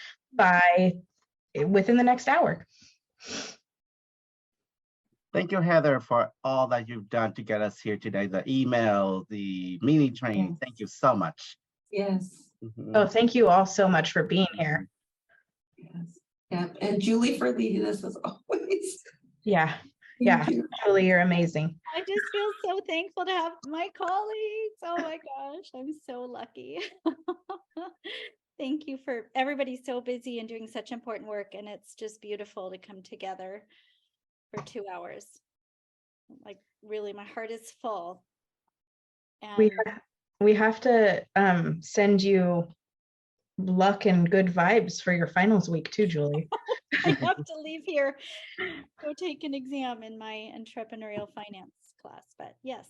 Speaker 1: within the next hour.
Speaker 3: Thank you, Heather, for all that you've done to get us here today. The email, the mini training. Thank you so much.
Speaker 7: Yes.
Speaker 1: Oh, thank you all so much for being here.
Speaker 7: Yes. Yep. And Julie for leading us as always.
Speaker 1: Yeah.
Speaker 7: Thank you.
Speaker 1: Julie, you're amazing.
Speaker 2: I just feel so thankful to have my colleagues. Oh my gosh, I'm so lucky. Thank you for everybody's so busy and doing such important work, and it's just beautiful to come together for 2 hours. Like really, my heart is full. And
Speaker 1: We have to send you luck and good vibes for your finals week too, Julie.
Speaker 2: I have to leave here, go take an exam in my entrepreneurial finance class, but yes.